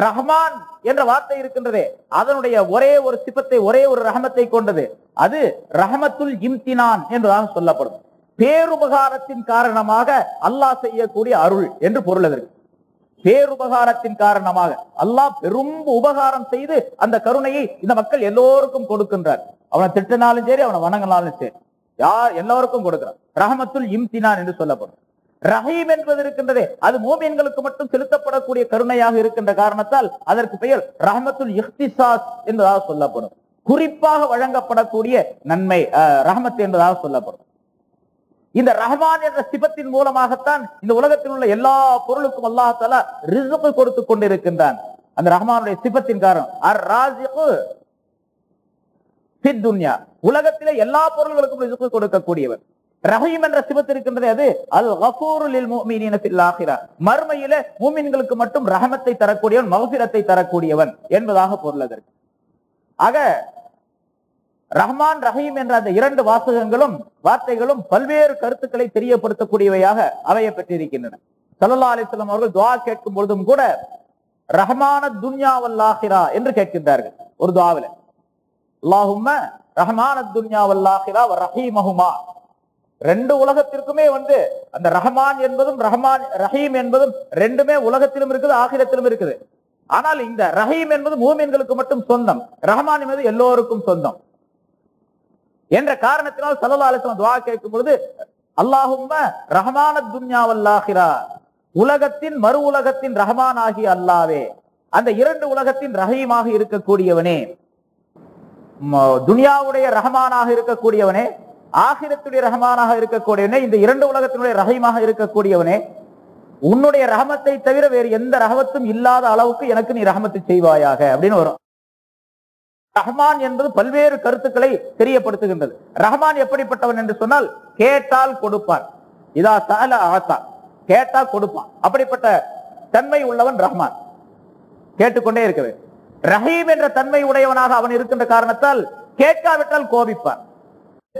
ரஹ்மான் என்ற வார்த்தை இருக்கின்றதே, அதனுடைய ஒரே ஒரு சிபத்தை, ஒரே ஒரு ரஹமத்தை கொண்டது. அது ரஹமத்துல் இம்தினான் என்பதாக சொல்லப்படும். பேருபகாரத்தின் காரணமாக அல்லாஹ் செய்யக்கூடிய அருள் என்று பொருள் அதற்கு. பேருபகாரத்தின் காரணமாக அல்லாஹ் பெரும் உபகாரம் செய்து அந்த கருணையை இந்த மக்கள் எல்லோருக்கும் கொடுக்கின்றார். அவனை திட்டினாலும் சரி, அவனை வணங்கினாலும் சரி, யார் எல்லோருக்கும் கொடுக்கிறார். ரஹமத்துல் இம்தினான் என்று சொல்லப்படும். ரஹீம் என்பது இருக்கின்றதே, அது மூமின்களுக்கு மட்டும் செலுத்தப்படக்கூடிய கருணையாக இருக்கின்ற காரணத்தால் அதற்கு பெயர் ரஹமத்துல் இஹ்திசாஸ் என்பதாக சொல்லப்படும். குறிப்பாக வழங்கப்படக்கூடிய நன்மை ரஹமத் என்பதாக சொல்லப்படும். இந்த ரஹ்மான் என்ற சிபத்தின் மூலமாகத்தான் இந்த உலகத்தில் உள்ள எல்லா பொருளுக்கும் அல்லாஹ் தஆலா ரிஸ்க் கொடுத்து கொண்டிருக்கின்றான். அந்த ரஹ்மானுடைய சிபத்தின் காரணம் அர்-ராஸிகு ஃபித் துன்யா, உலகத்திலே எல்லா பொருள்களுக்கும் ரிஸ்க் கொடுக்கக்கூடியவர். ரஹீம் என்ற சிபத்து இருக்கின்றது, அது அல் கஃபூரு லில் முஃமினீன ஃபில் ஆখিরা, மறுமையிலே மூமின்களுக்கு மட்டும் ரஹமத்தை தரக்கூடியவன், மக்ஃபிரத்தை தரக்கூடியவன் என்பதாக பொருள் அதற்கு. ஆக ரஹ்மான் ரஹீம் என்ற அந்த இரண்டு வார்த்தைகளும் பல்வேறு கருத்துக்களை தெரியப்படுத்தக்கூடியவையாக அமைய பெற்றிருக்கின்றன. ஸல்லல்லாஹு அலைஹி வஸல்லம் அவர்கள் துஆ கேட்கும் பொழுதும் கூட ரஹ்மான துன்யா வல் ஆখিরা என்று கேட்கின்றார்கள். ஒரு துஆவில அல்லாஹும்ம ரஹ்மான துன்யா வல் ஆখিরা வ ரஹீமஹுமா, ரெண்டு உலகத்திற்குமே அந்த ரஹ்மான் என்பதும் ரஹீம் என்பதும் ரெண்டுமே உலகத்திலும் இருக்குது, ஆகிரத்திலும் இருக்குது. ஆனால் இந்த ரஹீம் என்பது மூமின்களுக்கு மட்டும் சொந்தம், ரஹ்மான் என்பது எல்லோருக்கும் சொந்தம் என்ற காரணத்தினால் ஸல்லல்லாஹு அலைஹி வஸல்லம் துஆ கேட்கும் பொழுது அல்லாஹும்ம ரஹ்மானத் துன்யா வல் ஆখিরা, உலகத்தின் மறு உலகத்தின் ரஹ்மான் ஆகிய அல்லாஹ்வே, அந்த இரண்டு உலகத்தின் ரஹீமாக இருக்கக்கூடியவனே, துன்யாவுடைய ரஹ்மானாக இருக்கக்கூடியவனே, ஆகிரத்துடைய ரஹ்மானாக இருக்கக்கூடியவனே, இந்த இரண்டு உலகத்தினுடைய ரஹீமாக இருக்கக்கூடியவனே, உன்னுடைய ரஹமத்தை தவிர வேறு எந்த ரஹமத்தும் இல்லாத அளவுக்கு எனக்கு நீ ரஹமத்து செய்வாயாக அப்படின்னு வரும். ரஹ்மான் என்பது பல்வேறு கருத்துக்களை தெரியப்படுத்துகின்றது. ரஹ்மான் எப்படிப்பட்டவன் என்று சொன்னால் கேட்டால் கொடுப்பான், இதா சஅல ஆதா, கேட்டால் கொடுப்பான், அப்படிப்பட்ட தன்மை உள்ளவன் ரஹ்மான், கேட்டுக்கொண்டே இருக்கவே. ரஹீம் என்ற தன்மை உடையவனாக அவன் இருக்கின்ற காரணத்தால் கேட்காவிட்டால் கோபிப்பான்.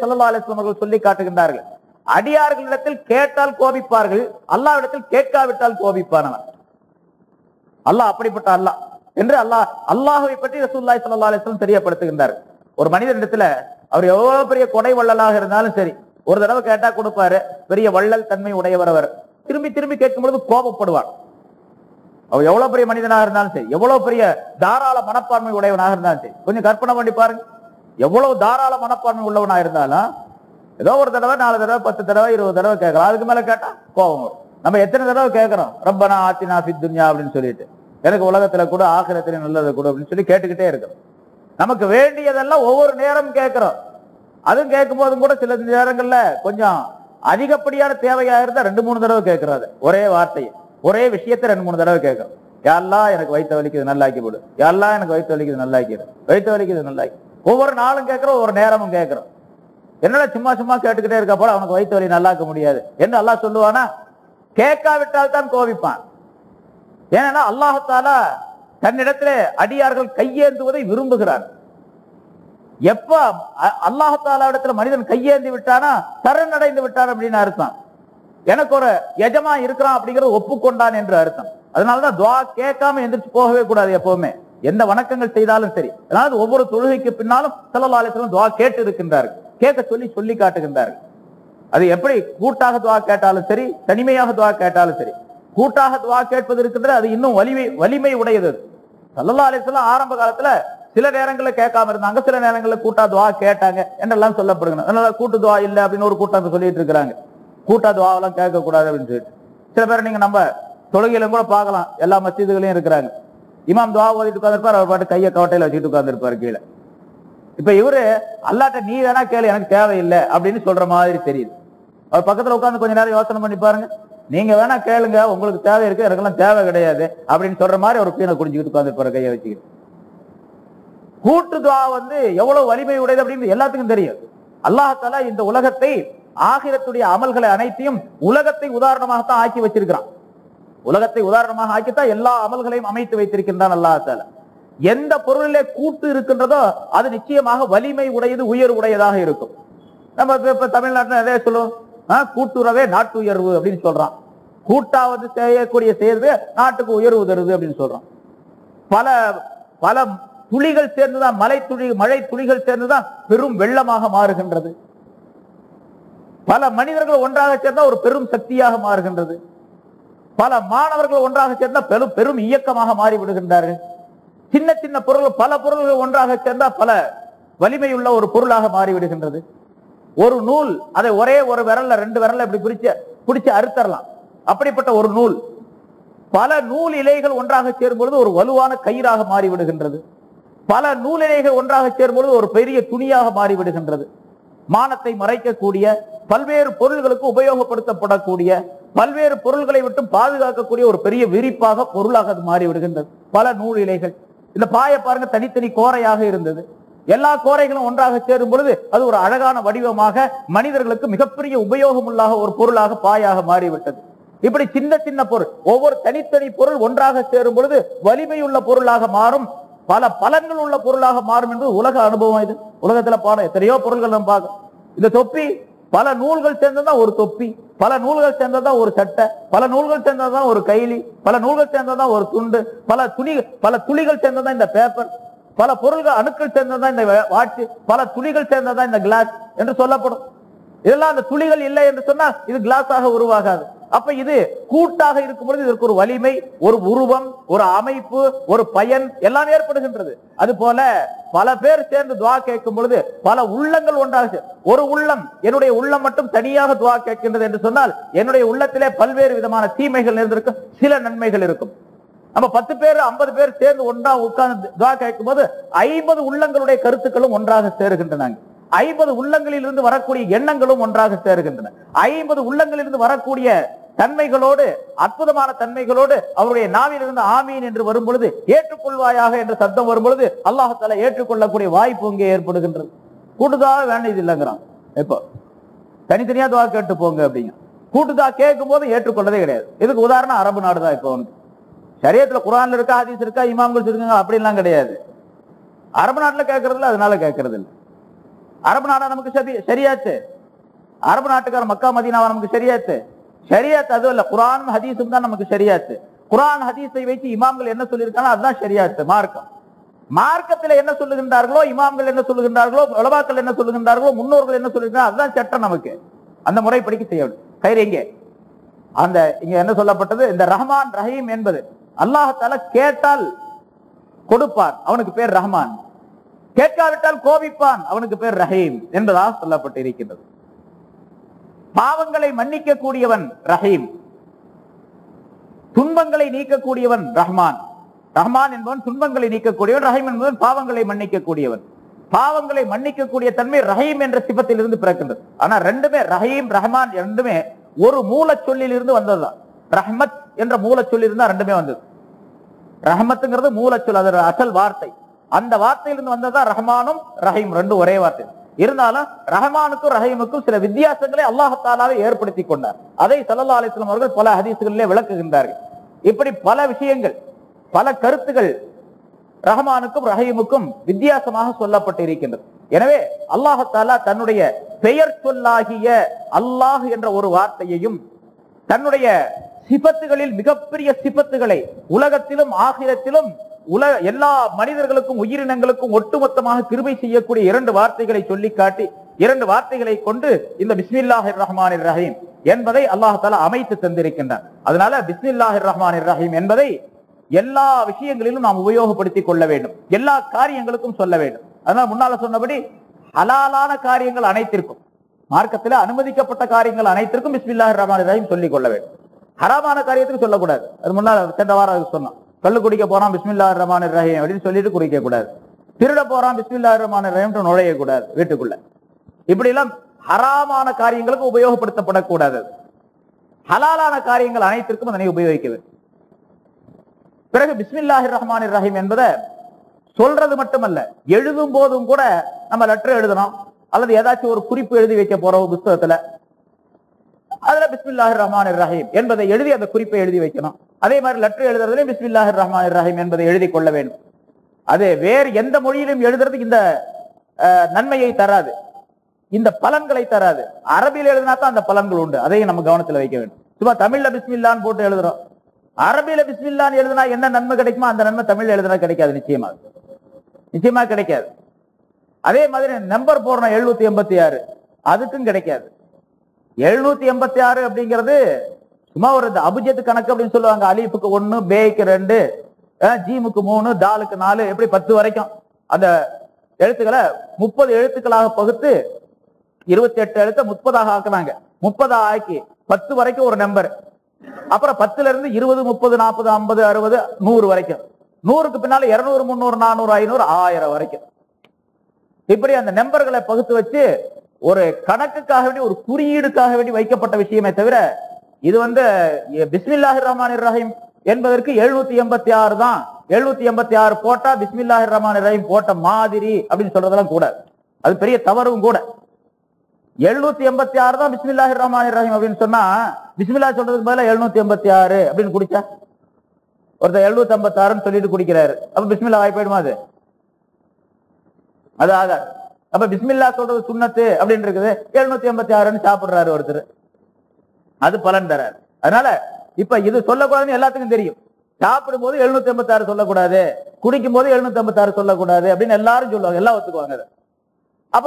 ஸல்லல்லாஹு அலைஹி வஸல்லம் அவர்கள் சொல்லி காட்டுகின்றார்கள், அடியார்களிடத்தில் கேட்டால் கோபிப்பார்கள், அல்லாஹ்விடத்தில் கேட்காவிட்டால் கோபிப்பான் அவன். அல்லாஹ் அப்படிப்பட்ட அல்லாஹ் என்று அல்லாஹ்வை பற்றி ரசூலுல்லாஹி ஸல்லல்லாஹு அலைஹி வஸல்லம் தெரியப்படுத்துகின்றார். ஒரு மனிதனிடத்துல அவர் எவ்வளவு பெரிய கொடை வள்ளலாக இருந்தாலும் சரி, ஒரு தடவை கேட்டா கொடுப்பாரு, பெரிய வள்ளல் தன்மை உடையவர் அவர். திரும்பி திரும்பி கேட்கும் பொழுது கோபப்படுவார். அவர் எவ்வளவு பெரிய மனிதனாக இருந்தாலும் சரி, எவ்வளவு பெரிய தாராள மனப்பான்மை உடையவனாக இருந்தாலும் சரி, கொஞ்சம் கற்பனை பண்ணி பாருங்க. எவ்வளவு தாராள மனப்பான்மை உள்ளவனா இருந்தாலும் ஏதோ ஒரு தடவை, 4 தடவை, 10 தடவை, 20 தடவை கேட்கலாம். அதுக்கு மேல கேட்டா கோபம் வரும். நம்ம எத்தனை தடவை கேட்கிறோம், ரப்பனா ஆத்தினா ஃபித் துன்யா அப்படின்னு சொல்லிட்டு, எனக்கு உலகத்துல கூட ஆகிரத்துல நல்லது கூட அப்படின்னு சொல்லி கேட்டுக்கிட்டே இருக்கிறோம். நமக்கு வேண்டியதெல்லாம் ஒவ்வொரு நேரம் கேட்கிறோம். அதுவும் கேட்கும் போதும் கூட சில நேரங்கள்ல கொஞ்சம் அதிகப்படியான தேவையா இருந்தா 2-3 தடவை கேட்கறது. ஒரே வார்த்தையை, ஒரே விஷயத்தை 2-3 தடவை கேட்கறோம். யா அல்லாஹ் எனக்கு வயிற்று வலிக்குது நல்லாக்கி போடு, யா அல்லாஹ் எனக்கு வயிற்று வலிக்குது நல்லாக்கிடு, வயிற்று வலிக்குது நல்லாக்கி. ஒவ்வொரு நாளும் கேட்கிறோம், ஒவ்வொரு நேரமும் கேட்கிறோம். என்னடா சும்மா சும்மா கேட்டுக்கிட்டே இருக்க போல அவனுக்கு வயிற்று வலி நல்லாக்க முடியாது என்று அல்லாஹ் சொல்லுவானா? கேட்காவிட்டால் தான் கோபிப்பான். ஏன்னா அல்லாஹ் தஆலா தன்னிடத்திலே அடியார்கள் கையேந்துவதை விரும்புகிறார். எப்ப அல்லாஹ் தஆலா இடத்துல மனிதன் கையேந்தி விட்டானா சரணடைந்து விட்டான் அப்படின்னு அர்த்தம். எனக்கு ஒரு எஜமா இருக்கிறான் அப்படிங்கிறது ஒப்புக்கொண்டான் என்று அர்த்தம். அதனாலதான் துஆ கேட்காம எந்திரிச்சு போகவே கூடாது. எப்பவுமே எந்த வணக்கங்கள் செய்தாலும் சரி, அதாவது ஒவ்வொரு தொழுகைக்கு பின்னாலும் ஸல்லல்லாஹு அலைஹி வஸல்லம் துஆ கேட்டு இருக்கின்றார்கள், கேட்க சொல்லி காட்டுகின்றார்கள். அது எப்படி கூட்டாக துஆ கேட்டாலும் சரி, தனிமையாக துஆ கேட்டாலும் சரி, கூட்டாக துஆ கேட்பது இருக்கின்றது, அது இன்னும் வலிமை உடையது. ஸல்லல்லாஹு அலைஹி வஸல்லம் ஆரம்ப காலத்துல சில நேரங்களில் கேட்காம இருந்தாங்க, சில நேரங்களில் கூட்டா துஆ கேட்டாங்க என்றெல்லாம் சொல்லப்படுகிறது. அதனால கூட்டு துஆ இல்லை அப்படின்னு ஒரு கூட்டம் சொல்லிட்டு இருக்கிறாங்க. கூட்டா துஆவெல்லாம் கேட்க கூடாது அப்படின்னு சொல்லிட்டு சில பேர் நீங்க நம்ம தொழுகையிலும் கூட பார்க்கலாம், எல்லா மஸ்ஜிதுகளையும் இருக்கிறாங்க. இமாம் துஆ ஓதிட்டு உட்கார்ந்திருப்பார், அவர் பாட்டு கையை கவட்டையில வச்சுட்டு உட்கார்ந்திருப்பாரு கீழே. இப்ப இவரு அல்லாட்ட நீ வேணா கேளு, எனக்கு தேவையில்லை அப்படின்னு சொல்ற மாதிரி தெரியுது. அவர் பக்கத்துல உட்கார்ந்து கொஞ்ச நேரம் யோசனை பண்ணி பாருங்க, நீங்க வேணா கேளுங்க, உங்களுக்கு தேவை இருக்கு, எனக்கெல்லாம் தேவை கிடையாது அப்படின்னு சொல்ற மாதிரி ஒரு பீனை குடிச்சுக்கிட்டு உட்கார்ந்துருப்பாரு கையை வச்சுக்கிட்டு. கூட்டு துஆ எவ்வளவு வலிமை உடையது அப்படின்னு எல்லாத்துக்கும் தெரியும். அல்லாஹ் தஆலா இந்த உலகத்தை, ஆகிரத்துடைய அமல்களை அனைத்தையும் உலகத்தை உதாரணமாகத்தான் ஆக்கி வச்சிருக்கிறான். உலகத்தை உதாரணமாக ஆக்கித்தான் எல்லா அமல்களையும் அமைத்து வைத்திருக்கின்றான் அல்லாஹ் தஆலா. எந்த பொருளிலே கூட்டு இருக்கின்றதோ அது நிச்சயமாக வலிமை உடையது, உயர்வு உடையதாக இருக்கும். நம்ம இப்ப தமிழ்நாட்டில் நிறைய சொல்லுவோம், கூட்டுறவே நாட்டு உயர்வு அப்படின்னு சொல்றான். கூட்டாவது செய்யக்கூடிய சேர்வு நாட்டுக்கு உயர்வு தருது அப்படின்னு சொல்றான். பல பல துளிகள் சேர்ந்துதான் மழை துளிகள் சேர்ந்துதான் பெரும் வெள்ளமாக மாறுகின்றது. பல மனிதர்கள் ஒன்றாக சேர்ந்தா ஒரு பெரும் சக்தியாக மாறுகின்றது. பல மாணவர்கள் ஒன்றாக சேர்ந்தா பெரும் இயக்கமாக மாறிவிடுகின்றார்கள். சின்ன சின்ன பொருள்கள், பல பொருள்கள் ஒன்றாக சேர்ந்தா பல வலிமையுள்ள ஒரு பொருளாக மாறிவிடுகின்றது. ஒரு நூல், அதை ஒரே ஒரு விரல்ல 2 விரல்ல இப்படி பிடிச்சு அறுத்தரலாம். அப்படிப்பட்ட ஒரு நூல் பல நூல் இலைகள் ஒன்றாக சேரும்பொழுது ஒரு வலுவான கயிறாக மாறிவிடுகின்றது. பல நூல் இலைகள் ஒன்றாக சேரும்பொழுது ஒரு பெரிய துணியாக மாறிவிடுகின்றது. மானத்தை மறைக்கக்கூடிய, பல்வேறு பொருள்களுக்கு உபயோகப்படுத்தப்படக்கூடிய, பல்வேறு பொருள்களை விட்டு பாதுகாக்கக்கூடிய ஒரு பெரிய விரிப்பாக பொருளாக அது மாறிவிடுகின்றது. பல நூல் இலைகள். இந்த பாயை பாருங்க, தனித்தனி கோரையாக இருந்தது. எல்லா கோரைகளும் ஒன்றாக சேரும் பொழுது அது ஒரு அழகான வடிவமாக மனிதர்களுக்கு மிகப்பெரிய உபயோகமுள்ளாக ஒரு பொருளாக பாயாக மாறிவிட்டது. இப்படி சின்ன சின்ன பொருள், ஒவ்வொரு தனித்தனி பொருள் ஒன்றாக சேரும் பொழுது வலிமையுள்ள பொருளாக மாறும், பல பலன்கள் உள்ள பொருளாக மாறும் என்பது உலக அனுபவம். இது உலகத்துல பாடம் எத்தனையோ பொருள்கள் நம்ம பார்க்க. இந்த தொப்பி பல நூல்கள் சேர்ந்ததான் ஒரு தொப்பி, பல நூல்கள் சேர்ந்ததான் ஒரு சட்டை, பல நூல்கள் சேர்ந்ததான் ஒரு கைலி, பல நூல்கள் சேர்ந்ததான் ஒரு துண்டு, பல துளிகள் சேர்ந்ததான் இந்த பேப்பர், பல பொருள்கள் அணுக்கள் சேர்ந்ததான் இந்த வாட்ச், பல துளிகள் சேர்ந்ததான் இந்த கிளாஸ் என்று சொல்லப்படும். இதெல்லாம் அந்த துளிகள் இல்லை என்று சொன்னால் இது கிளாஸாக உருவாகாது. அப்ப இது கூட்டாக இருக்கும் பொழுது இதற்கு ஒரு வலிமை, ஒரு உருவம், ஒரு அமைப்பு, ஒரு பயன் எல்லாம் ஏற்படுகின்றது. அது போல பல பேர் சேர்ந்து துவா கேட்கும் பொழுது பல உள்ளங்கள் ஒன்றாக, ஒரு உள்ளம், என்னுடைய உள்ளம் மட்டும் தனியாக துவா கேட்கின்றது என்று சொன்னால் என்னுடைய உள்ளத்திலே பல்வேறு விதமான தீமைகள் இருந்திருக்கும், சில நன்மைகள் இருக்கும். நம்ம 10 பேர் 50 பேர் சேர்ந்து ஒன்றா உட்கார்ந்து துவா கேட்கும் போது 50 உள்ளங்களுடைய கருத்துக்களும் ஒன்றாக சேருகின்றன. 50 உள்ளங்களிலிருந்து வரக்கூடிய எண்ணங்களும் ஒன்றாக சேருகின்றன. 50 உள்ளங்களிலிருந்து வரக்கூடிய தன்மைகளோடு, அற்புதமான தன்மைகளோடு அவருடைய நாவிலிருந்து ஆமீன் என்று வரும் பொழுது, ஏற்றுக்கொள்வாயாக என்ற சத்தம் வரும் பொழுது அல்லாஹ் தஆலா ஏற்றுக்கொள்ளக்கூடிய வாய்ப்பு இங்கே ஏற்படுகின்றது. கூட்டுதாக வேண்டியது இல்லைங்கிறான். இப்போ தனித்தனியா துவா கேட்டு போங்க அப்படிங்க. கூட்டுதா கேட்கும் போது ஏற்றுக்கொள்ளதே கிடையாது. இதுக்கு உதாரணம் அரபு நாடு தான். இப்போ ஷரியத்துல குர்ஆன்ல இருக்கா, ஹதீஸ் இருக்கா, இமாம்கள் இருக்காங்க அப்படின்லாம் கிடையாது. அரபு நாட்டுல கேட்கறதுல அதனால கேட்கறது இல்லை. அரபு நாடா நமக்கு ஷரியத்து, அரபு நாட்டுக்கார மக்கா மதீனாவா நமக்கு ஷரியத்து? ஷரியத் அது இல்ல, குர்ஆனும் ஹதீஸும் தான் நமக்கு ஷரியத்து. குர்ஆன் ஹதீஸை வைத்து இமாம்கள் என்ன சொல்லியிருக்காங்க அதுதான் ஷரியத்து, மார்க்கம். மார்க்கத்தில் என்ன சொல்லுகின்றார்களோ, இமாம்கள் என்ன சொல்லுகின்றார்களோ, உலமாக்கள் என்ன சொல்லுகின்றார்களோ, முன்னோர்கள் என்ன சொல்லுகின்றார்கள் அதுதான் சட்டம் நமக்கு. அந்த முறைப்படிக்கு செய்ய வேண்டும். இங்க என்ன சொல்லப்பட்டது? இந்த ரஹ்மான் ரஹீம் என்பது அல்லாஹ் தஆலா கேட்டால் கொடுப்பான், அவனுக்கு பேர் ரஹ்மான். கேட்காவிட்டால் கோபிப்பான், அவனுக்கு பேர் ரஹீம் என்பதாக சொல்லப்பட்டு இருக்கின்றது. பாவங்களை மன்னிக்க கூடியவன் ரஹீம், துன்பங்களை நீக்கக்கூடியவன் ரஹ்மான். ரஹ்மான் என்பவன் துன்பங்களை நீக்கக்கூடியவன், ரஹீம் என்பவன் பாவங்களை மன்னிக்க கூடியவன். பாவங்களை மன்னிக்கக்கூடிய தன்மை ரஹீம் என்ற சிபத்தில் இருந்து பிறக்கின்றது. ஆனா ரெண்டுமே, ரஹீம் ரஹ்மான் ரெண்டுமே ஒரு மூல சொல்லில் இருந்து வந்ததுதான். ரஹ்மத் என்ற மூல சொல்லில் இருந்தா ரெண்டுமே வந்தது. ரஹ்மத்துங்கிறது மூலச்சொல், அது அசல் வார்த்தை. அந்த வார்த்தையிலிருந்து வந்ததுதான் ரஹ்மானும் ரஹீம், ரெண்டும் ஒரே வார்த்தை. இருந்தாலும் ரஹ்மானுக்கும் ரஹீமுக்கும் சில வித்தியாசங்களை அல்லாஹ் தஆலாவே ஏற்படுத்தி கொண்டார். அதை ஸல்லல்லாஹு அலைஹி வஸல்லம் அவர்கள் பல ஹதீஸ்களிலே விளக்குகின்றார்கள். இப்படி பல விஷயங்கள், பல கருத்துகள் ரஹ்மானுக்கும் ரஹீமுக்கும் வித்தியாசமாக சொல்லப்பட்டு இருக்கின்றது. எனவே அல்லாஹ் தஆலா தன்னுடைய பெயர் சொல்லாகிய அல்லாஹ் என்ற ஒரு வார்த்தையையும், தன்னுடைய சிபத்துகளில் மிகப்பெரிய சிபத்துகளை உலகத்திலும் ஆகிரத்திலும் எல்லா மனிதர்களுக்கும் உயிரினங்களுக்கும் ஒட்டுமொத்தமாக கிருபை செய்யக்கூடிய 2 வார்த்தைகளை சொல்லி காட்டி, 2 வார்த்தைகளை கொண்டு இந்த பிஸ்மில்லாஹிர் ரஹ்மானிர் ரஹீம் என்பதை அல்லாஹ் தஆலா அமைத்து தந்திருக்கின்றார். அதனால பிஸ்மில்லாஹிர் ரஹ்மானிர் ரஹீம் என்பதை எல்லா விஷயங்களிலும் நாம் உபயோகப்படுத்திக் கொள்ள வேண்டும், எல்லா காரியங்களுக்கும் சொல்ல வேண்டும். அதனால முன்னால சொன்னபடி ஹலாலான காரியங்கள் அனைத்திற்கும், மார்க்கத்தில் அனுமதிக்கப்பட்ட காரியங்கள் அனைத்திற்கும் பிஸ்மில்லாஹிர் ரஹ்மானிர் ரஹீம் சொல்லிக் கொள்ள வேண்டும். ஹராமான காரியத்துக்கு சொல்லக்கூடாது. அது முன்னால சென்ற வாரம் சொன்னோம். கல்லு குடிக்க போறான் பிஸ்மில்லாஹிர் ரஹ்மானிர் ரஹீம் அப்படின்னு சொல்லிட்டு குடிக்க கூடாது. திருட போறான் பிஸ்மில்லாஹிர் ரஹ்மானிர் ரஹீம் நுழைய கூடாது வீட்டுக்குள்ள. இப்படி எல்லாம் ஹராமான காரியங்களுக்கு உபயோகப்படுத்தப்படக்கூடாது. ஹலாலான காரியங்கள் அனைத்திற்கும் அதனை உபயோகிக்க வேண்டும். பிறகு பிஸ்மில்லாஹிர் ரஹ்மானிர் ரஹீம் என்பதை சொல்றது மட்டுமல்ல, எழுதும் போதும் கூட நம்ம லெட்டர் எழுதணும் அல்லது ஏதாச்சும் ஒரு குறிப்பு எழுதி வைக்க போறோம் புத்தகத்துல, அதுல பிஸ்மில்லாஹிர் ரஹ்மானிர் ரஹீம் என்பதை எழுதி அந்த குறிப்பை எழுதி வைக்கணும். அதே மாதிரி லெட்டர் எழுதுறதுல பிஸ்மில்லாஹிர் ரஹ்மானிர் ரஹீம் என்பதை எழுதி கொள்ள வேண்டும். அது வேறு எந்த மொழியிலும் எழுதுறது இந்த நன்மையை தராது, இந்த பலன்களை தராது. அரபியில் எழுதினா தான் அந்த பலன்கள் உண்டு, அதையும் நம்ம கவனத்தில் வைக்க வேண்டும். சும்மா தமிழ்ல பிஸ்மில்லான்னு போட்டு எழுதுறோம், அரபியில பிஸ்மில்லான்னு எழுதுனா என்ன நன்மை கிடைக்குமோ அந்த நன்மை தமிழ்ல எழுதுனா கிடைக்காது, நிச்சயமா கிடைக்காது. அதே மாதிரி நம்பர் போடணும் 786, அதுக்கும் கிடைக்காது. 786 அப்படிங்கிறது சும்மா ஒரு அபிஜத்து கணக்கு அப்படின்னு சொல்லுவாங்க. அலிஃபுக்கு 1, பேக்கு 2, ஜீமுக்கு 3, தாலுக்கு 4, எப்படி 10 வரைக்கும் அந்த எழுத்துக்களை 30 எழுத்துக்களாக பகுத்து 28 எழுத்த 30ஆக ஆக்குனாங்க. 30 ஆக்கி 10 வரைக்கும் ஒரு நம்பர். அப்புறம் 10ல இருந்து 20, 30, 40, 50, 60, 100 வரைக்கும். 100க்கு பின்னால 200, 300, 400, 500, 1000 வரைக்கும். இப்படி அந்த நம்பர்களை பகுத்து வச்சு ஒரு கணக்குக்காக வேண்டி, ஒரு குறியீடுக்காக வேண்டி வைக்கப்பட்ட விஷயமே தவிர இது பிஸ்மில்லாஹிர் ரஹ்மானிர் ரஹீம் என்பதற்கு 786 தான். 786 போட்டா பிஸ்மில்லாஹிர் ரஹ்மானிர் ரஹீம் போட்ட மாதிரி அப்படின்னு சொல்றதெல்லாம் கூடாது. அது பெரிய தவறும் கூட. 786 தான் பிஸ்மில்லாஹிர் ரஹ்மானிர் ரஹீம் அப்படின்னு சொன்னா பிஸ்மில்லா சொல்றதுக்கு பதிலா 786 அப்படின்னு குடிச்சா ஒருத்தர் 756 சொல்லிட்டு குடிக்கிறாரு. அப்ப பிஸ்மில்லா வாய் போயிடுமா? அது ஆகாது. அப்ப பிஸ்மில்லா சொல்றது சுன்னத்து அப்படின்னு இருக்குது, 786 சாப்பிடுறாரு ஒருத்தர், அது பலன் தராரு. அதனால இப்ப இது சொல்லக்கூடாதுன்னு எல்லாத்துக்கும் தெரியும். சாப்பிடும் போது 786 சொல்லக்கூடாது, குடிக்கும் போது 786 சொல்லக்கூடாது அப்படின்னு எல்லாரும் சொல்லுவாங்க, எல்லாம் ஒத்துக்குவாங்க. அப்ப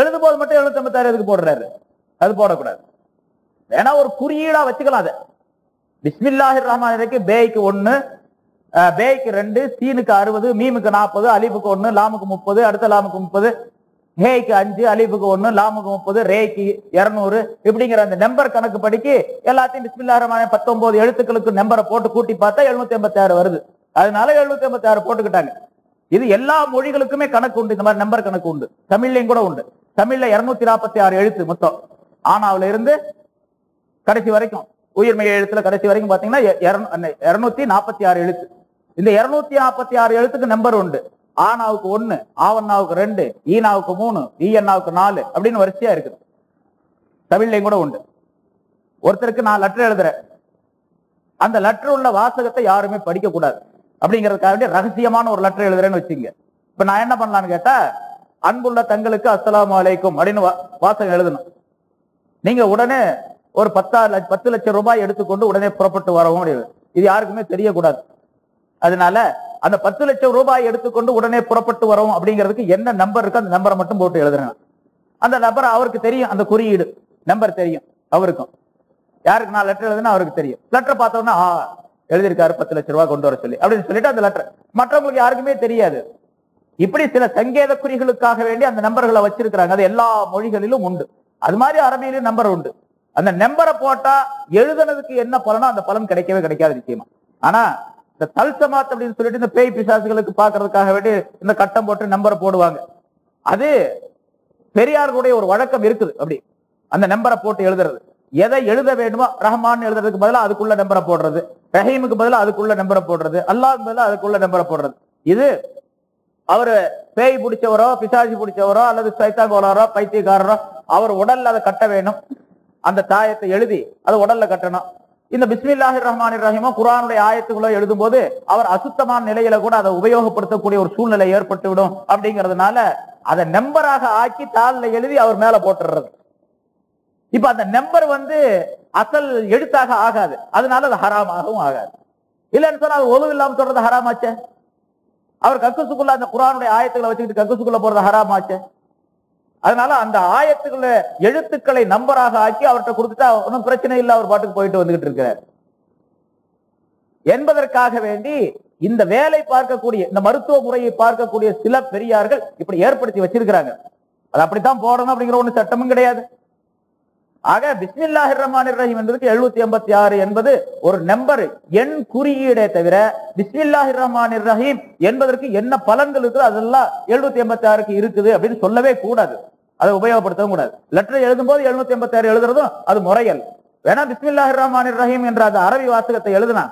எழுதும் போது மட்டும் 786 எதுக்கு போடுறாரு? அது போடக்கூடாது. ஏன்னா ஒரு குறியீடா வச்சுக்கலாம். அதை பிஸ்மில்லாஹிர் ரஹ்மானிர் ரஹீம் பேய்க்கு 1, பேய்க்கு 2, சீனுக்கு 60, மீமுக்கு 40, அலிஃபுக்கு 1, லாமுக்கு 30, அடுத்த லாமுக்கு 30, ஹேக்கு 5, அலிஃபுக்கு 1, லாமுக்கு 30, ரேக்கு 200 இப்படிங்கிற அந்த நம்பர் கணக்கு படிக்கு எல்லாத்தையும் பிஸ்மில்லாஹிர் ரஹ்மானிர் 19 எழுத்துக்களுக்கு நம்பரை போட்டு கூட்டி பார்த்தா 786 வருது. அதனால 786 போட்டுக்கிட்டாங்க. இது எல்லா மொழிகளுக்குமே கணக்கு உண்டு, இந்த மாதிரி நம்பர் கணக்கு உண்டு. தமிழ்லையும் கூட உண்டு. தமிழ்ல 246 எழுத்து மொத்தம். ஆனாவுல இருந்து கடைசி வரைக்கும் உயிர்மெய் எழுத்துல கடைசி வரைக்கும் பாத்தீங்கன்னா 246 எழுத்து. இந்த 246 எழுத்துக்கு நம்பர் உண்டு. ஆனாவுக்கு 1, ஆவண்ணாவுக்கு 2, ஈனாவுக்கு 3, ஈயண்ணாவுக்கு 4 அப்படின்னு வரிசையா இருக்குது. தமிழ்லையும் கூட உண்டு. ஒருத்தருக்கு நான் லெட்டர் எழுதுறேன், அந்த லெட்டர் உள்ள வாசகத்தை யாருமே படிக்க கூடாது அப்படிங்கிறதுக்காக ரகசியமான ஒரு லெட்டர் எழுதுறேன்னு வச்சுங்க. இப்ப நான் என்ன பண்ணலான்னு கேட்டா, அன்புள்ள தங்களுக்கு அஸ்ஸலாமு அலைக்கும் அப்படின்னு வாசகம் எழுதணும். நீங்க உடனே ஒரு 10 லட்சம் ரூபாய் எடுத்துக்கொண்டு உடனே புறப்பட்டு வரவும் முடியாது. இது யாருக்குமே தெரியக்கூடாது. அதனால அந்த 10 லட்சம் ரூபாய் எடுத்துக்கொண்டு உடனே புறப்பட்டு வரவும் அப்படிங்கிறதுக்கு என்ன நம்பர் இருக்கு அந்த நம்பரை மட்டும் போட்டு எழுதுறேன். அந்த நம்பர் அவருக்கு தெரியும், அந்த குறியீடு நம்பர் தெரியும் அவருக்கும். யாருக்கு நான் லெட்டர் எழுதுனா அவருக்கு தெரியும். லெட்டர் பார்த்தோம்னா எழுதியிருக்காரு 10 லட்சம் ரூபாய் கொண்டு வர சொல்லி அப்படின்னு சொல்லிட்டு அந்த லெட்டர் மற்றவங்களுக்கு யாருக்குமே தெரியாது. இப்படி சில சங்கேத குறிகளுக்காக வேண்டி அந்த நம்பர்களை வச்சிருக்கிறாங்க. அது எல்லா மொழிகளிலும் உண்டு. அது மாதிரி அரபியிலும் நம்பர் உண்டு. அந்த நம்பரை போட்டா எழுதுனதுக்கு என்ன பலனோ அந்த பலன் கிடைக்கவே கிடைக்காது நிச்சயமா. ஆனா இந்த தல்சமாத் அப்படின்னு சொல்லிட்டு இந்த பேய் பிசாசுகளுக்கு பாக்குறதுக்காக வேண்டி இந்த கட்டம் போட்டு நம்பரை போடுவாங்க. அது பெரியார்களுடைய ஒரு வழக்கம் இருக்குது. அப்படி அந்த நம்பரை போட்டு எழுதுறது, எதை எழுத வேண்டுமோ ரஹ்மான் எழுதுறதுக்கு பதிலாக அதுக்குள்ள நம்பரை போடுறது, ரஹீமுக்கு பதிலாக அதுக்குள்ள நம்பரை போடுறது, அல்லாஹ்க்கு பதிலாக அதுக்குள்ள நம்பரை போடுறது. இது அவரு பேய் பிடிச்சவரோ பிசாசி பிடிச்சவரோ அல்லது சைத்தாங்கோளாரோ பைத்தியக்காரரோ அவர் உடல்ல அதை கட்ட வேணும். அந்த தாயத்தை எழுதி அதை உடல்ல கட்டணும். இந்த பிஸ்மில்லாஹிர் ரஹ்மானிர் ரஹீமோ குர்ஆனுடைய ஆயத்துக்களோ எழுதும் போது அவர் அசுத்தமான நிலையில கூட அதை உபயோகப்படுத்தக்கூடிய ஒரு சூழ்நிலை ஏற்பட்டு விடும். அப்படிங்கிறதுனால அதை நம்பராக ஆக்கி தாளில் எழுதி அவர் மேல போட்டுறது. இப்ப அந்த நம்பர் அசல் எழுத்தாக ஆகாது. அதனால அது ஹராமாகவும் ஆகாது. இல்லைன்னு சொன்னா அது ஒழுங்கு இல்லாம சொல்றது ஹராமாச்சே. அவர் கக்குசுக்குள்ள அந்த குர்ஆனுடைய ஆயத்துக்களை வச்சுக்கிட்டு கக்குசுக்குள்ள போறது ஹராமாச்சே. அதனால அந்த ஆயத்துக்களை எழுத்துக்களை நம்பராக ஆக்கி அவர்கிட்ட கொடுத்துட்டா ஒன்றும் பிரச்சனை இல்லை, அவர் பாட்டுக்கு போயிட்டு வந்துகிட்டு இருக்கிறார் என்பதற்காக வேண்டி இந்த வேலை பார்க்கக்கூடிய இந்த மருத்துவ முறையை பார்க்கக்கூடிய சில பெரியார்கள் இப்படி ஏற்படுத்தி வச்சிருக்கிறாங்க. அது அப்படித்தான் போடணும் அப்படிங்கிற ஒண்ணு சட்டமும் கிடையாது. ஆக பிஸ்மில்லாஹிர் ரஹ்மானிர் ரஹீம் என்பதற்கு 786 என்பது ஒரு நம்பர் எண் குறியீடே தவிர பிஸ்மில்லாஹிர் ரஹ்மானிர் ரஹீம் என்பதற்கு என்ன பலன்கள் இருக்குது அதெல்லாம் 786க்கு இருக்குது அப்படின்னு சொல்லவே கூடாது. அதை உபயோகப்படுத்தவும் கூடாது. லெட்டர் எழுதும் போது 786 எழுதுறதும் அது முறையல். வேணா பிஸ்மில்லாஹிர் ரஹ்மானிர் ரஹீம் என்ற அந்த அரபி வாசகத்தை எழுதுனா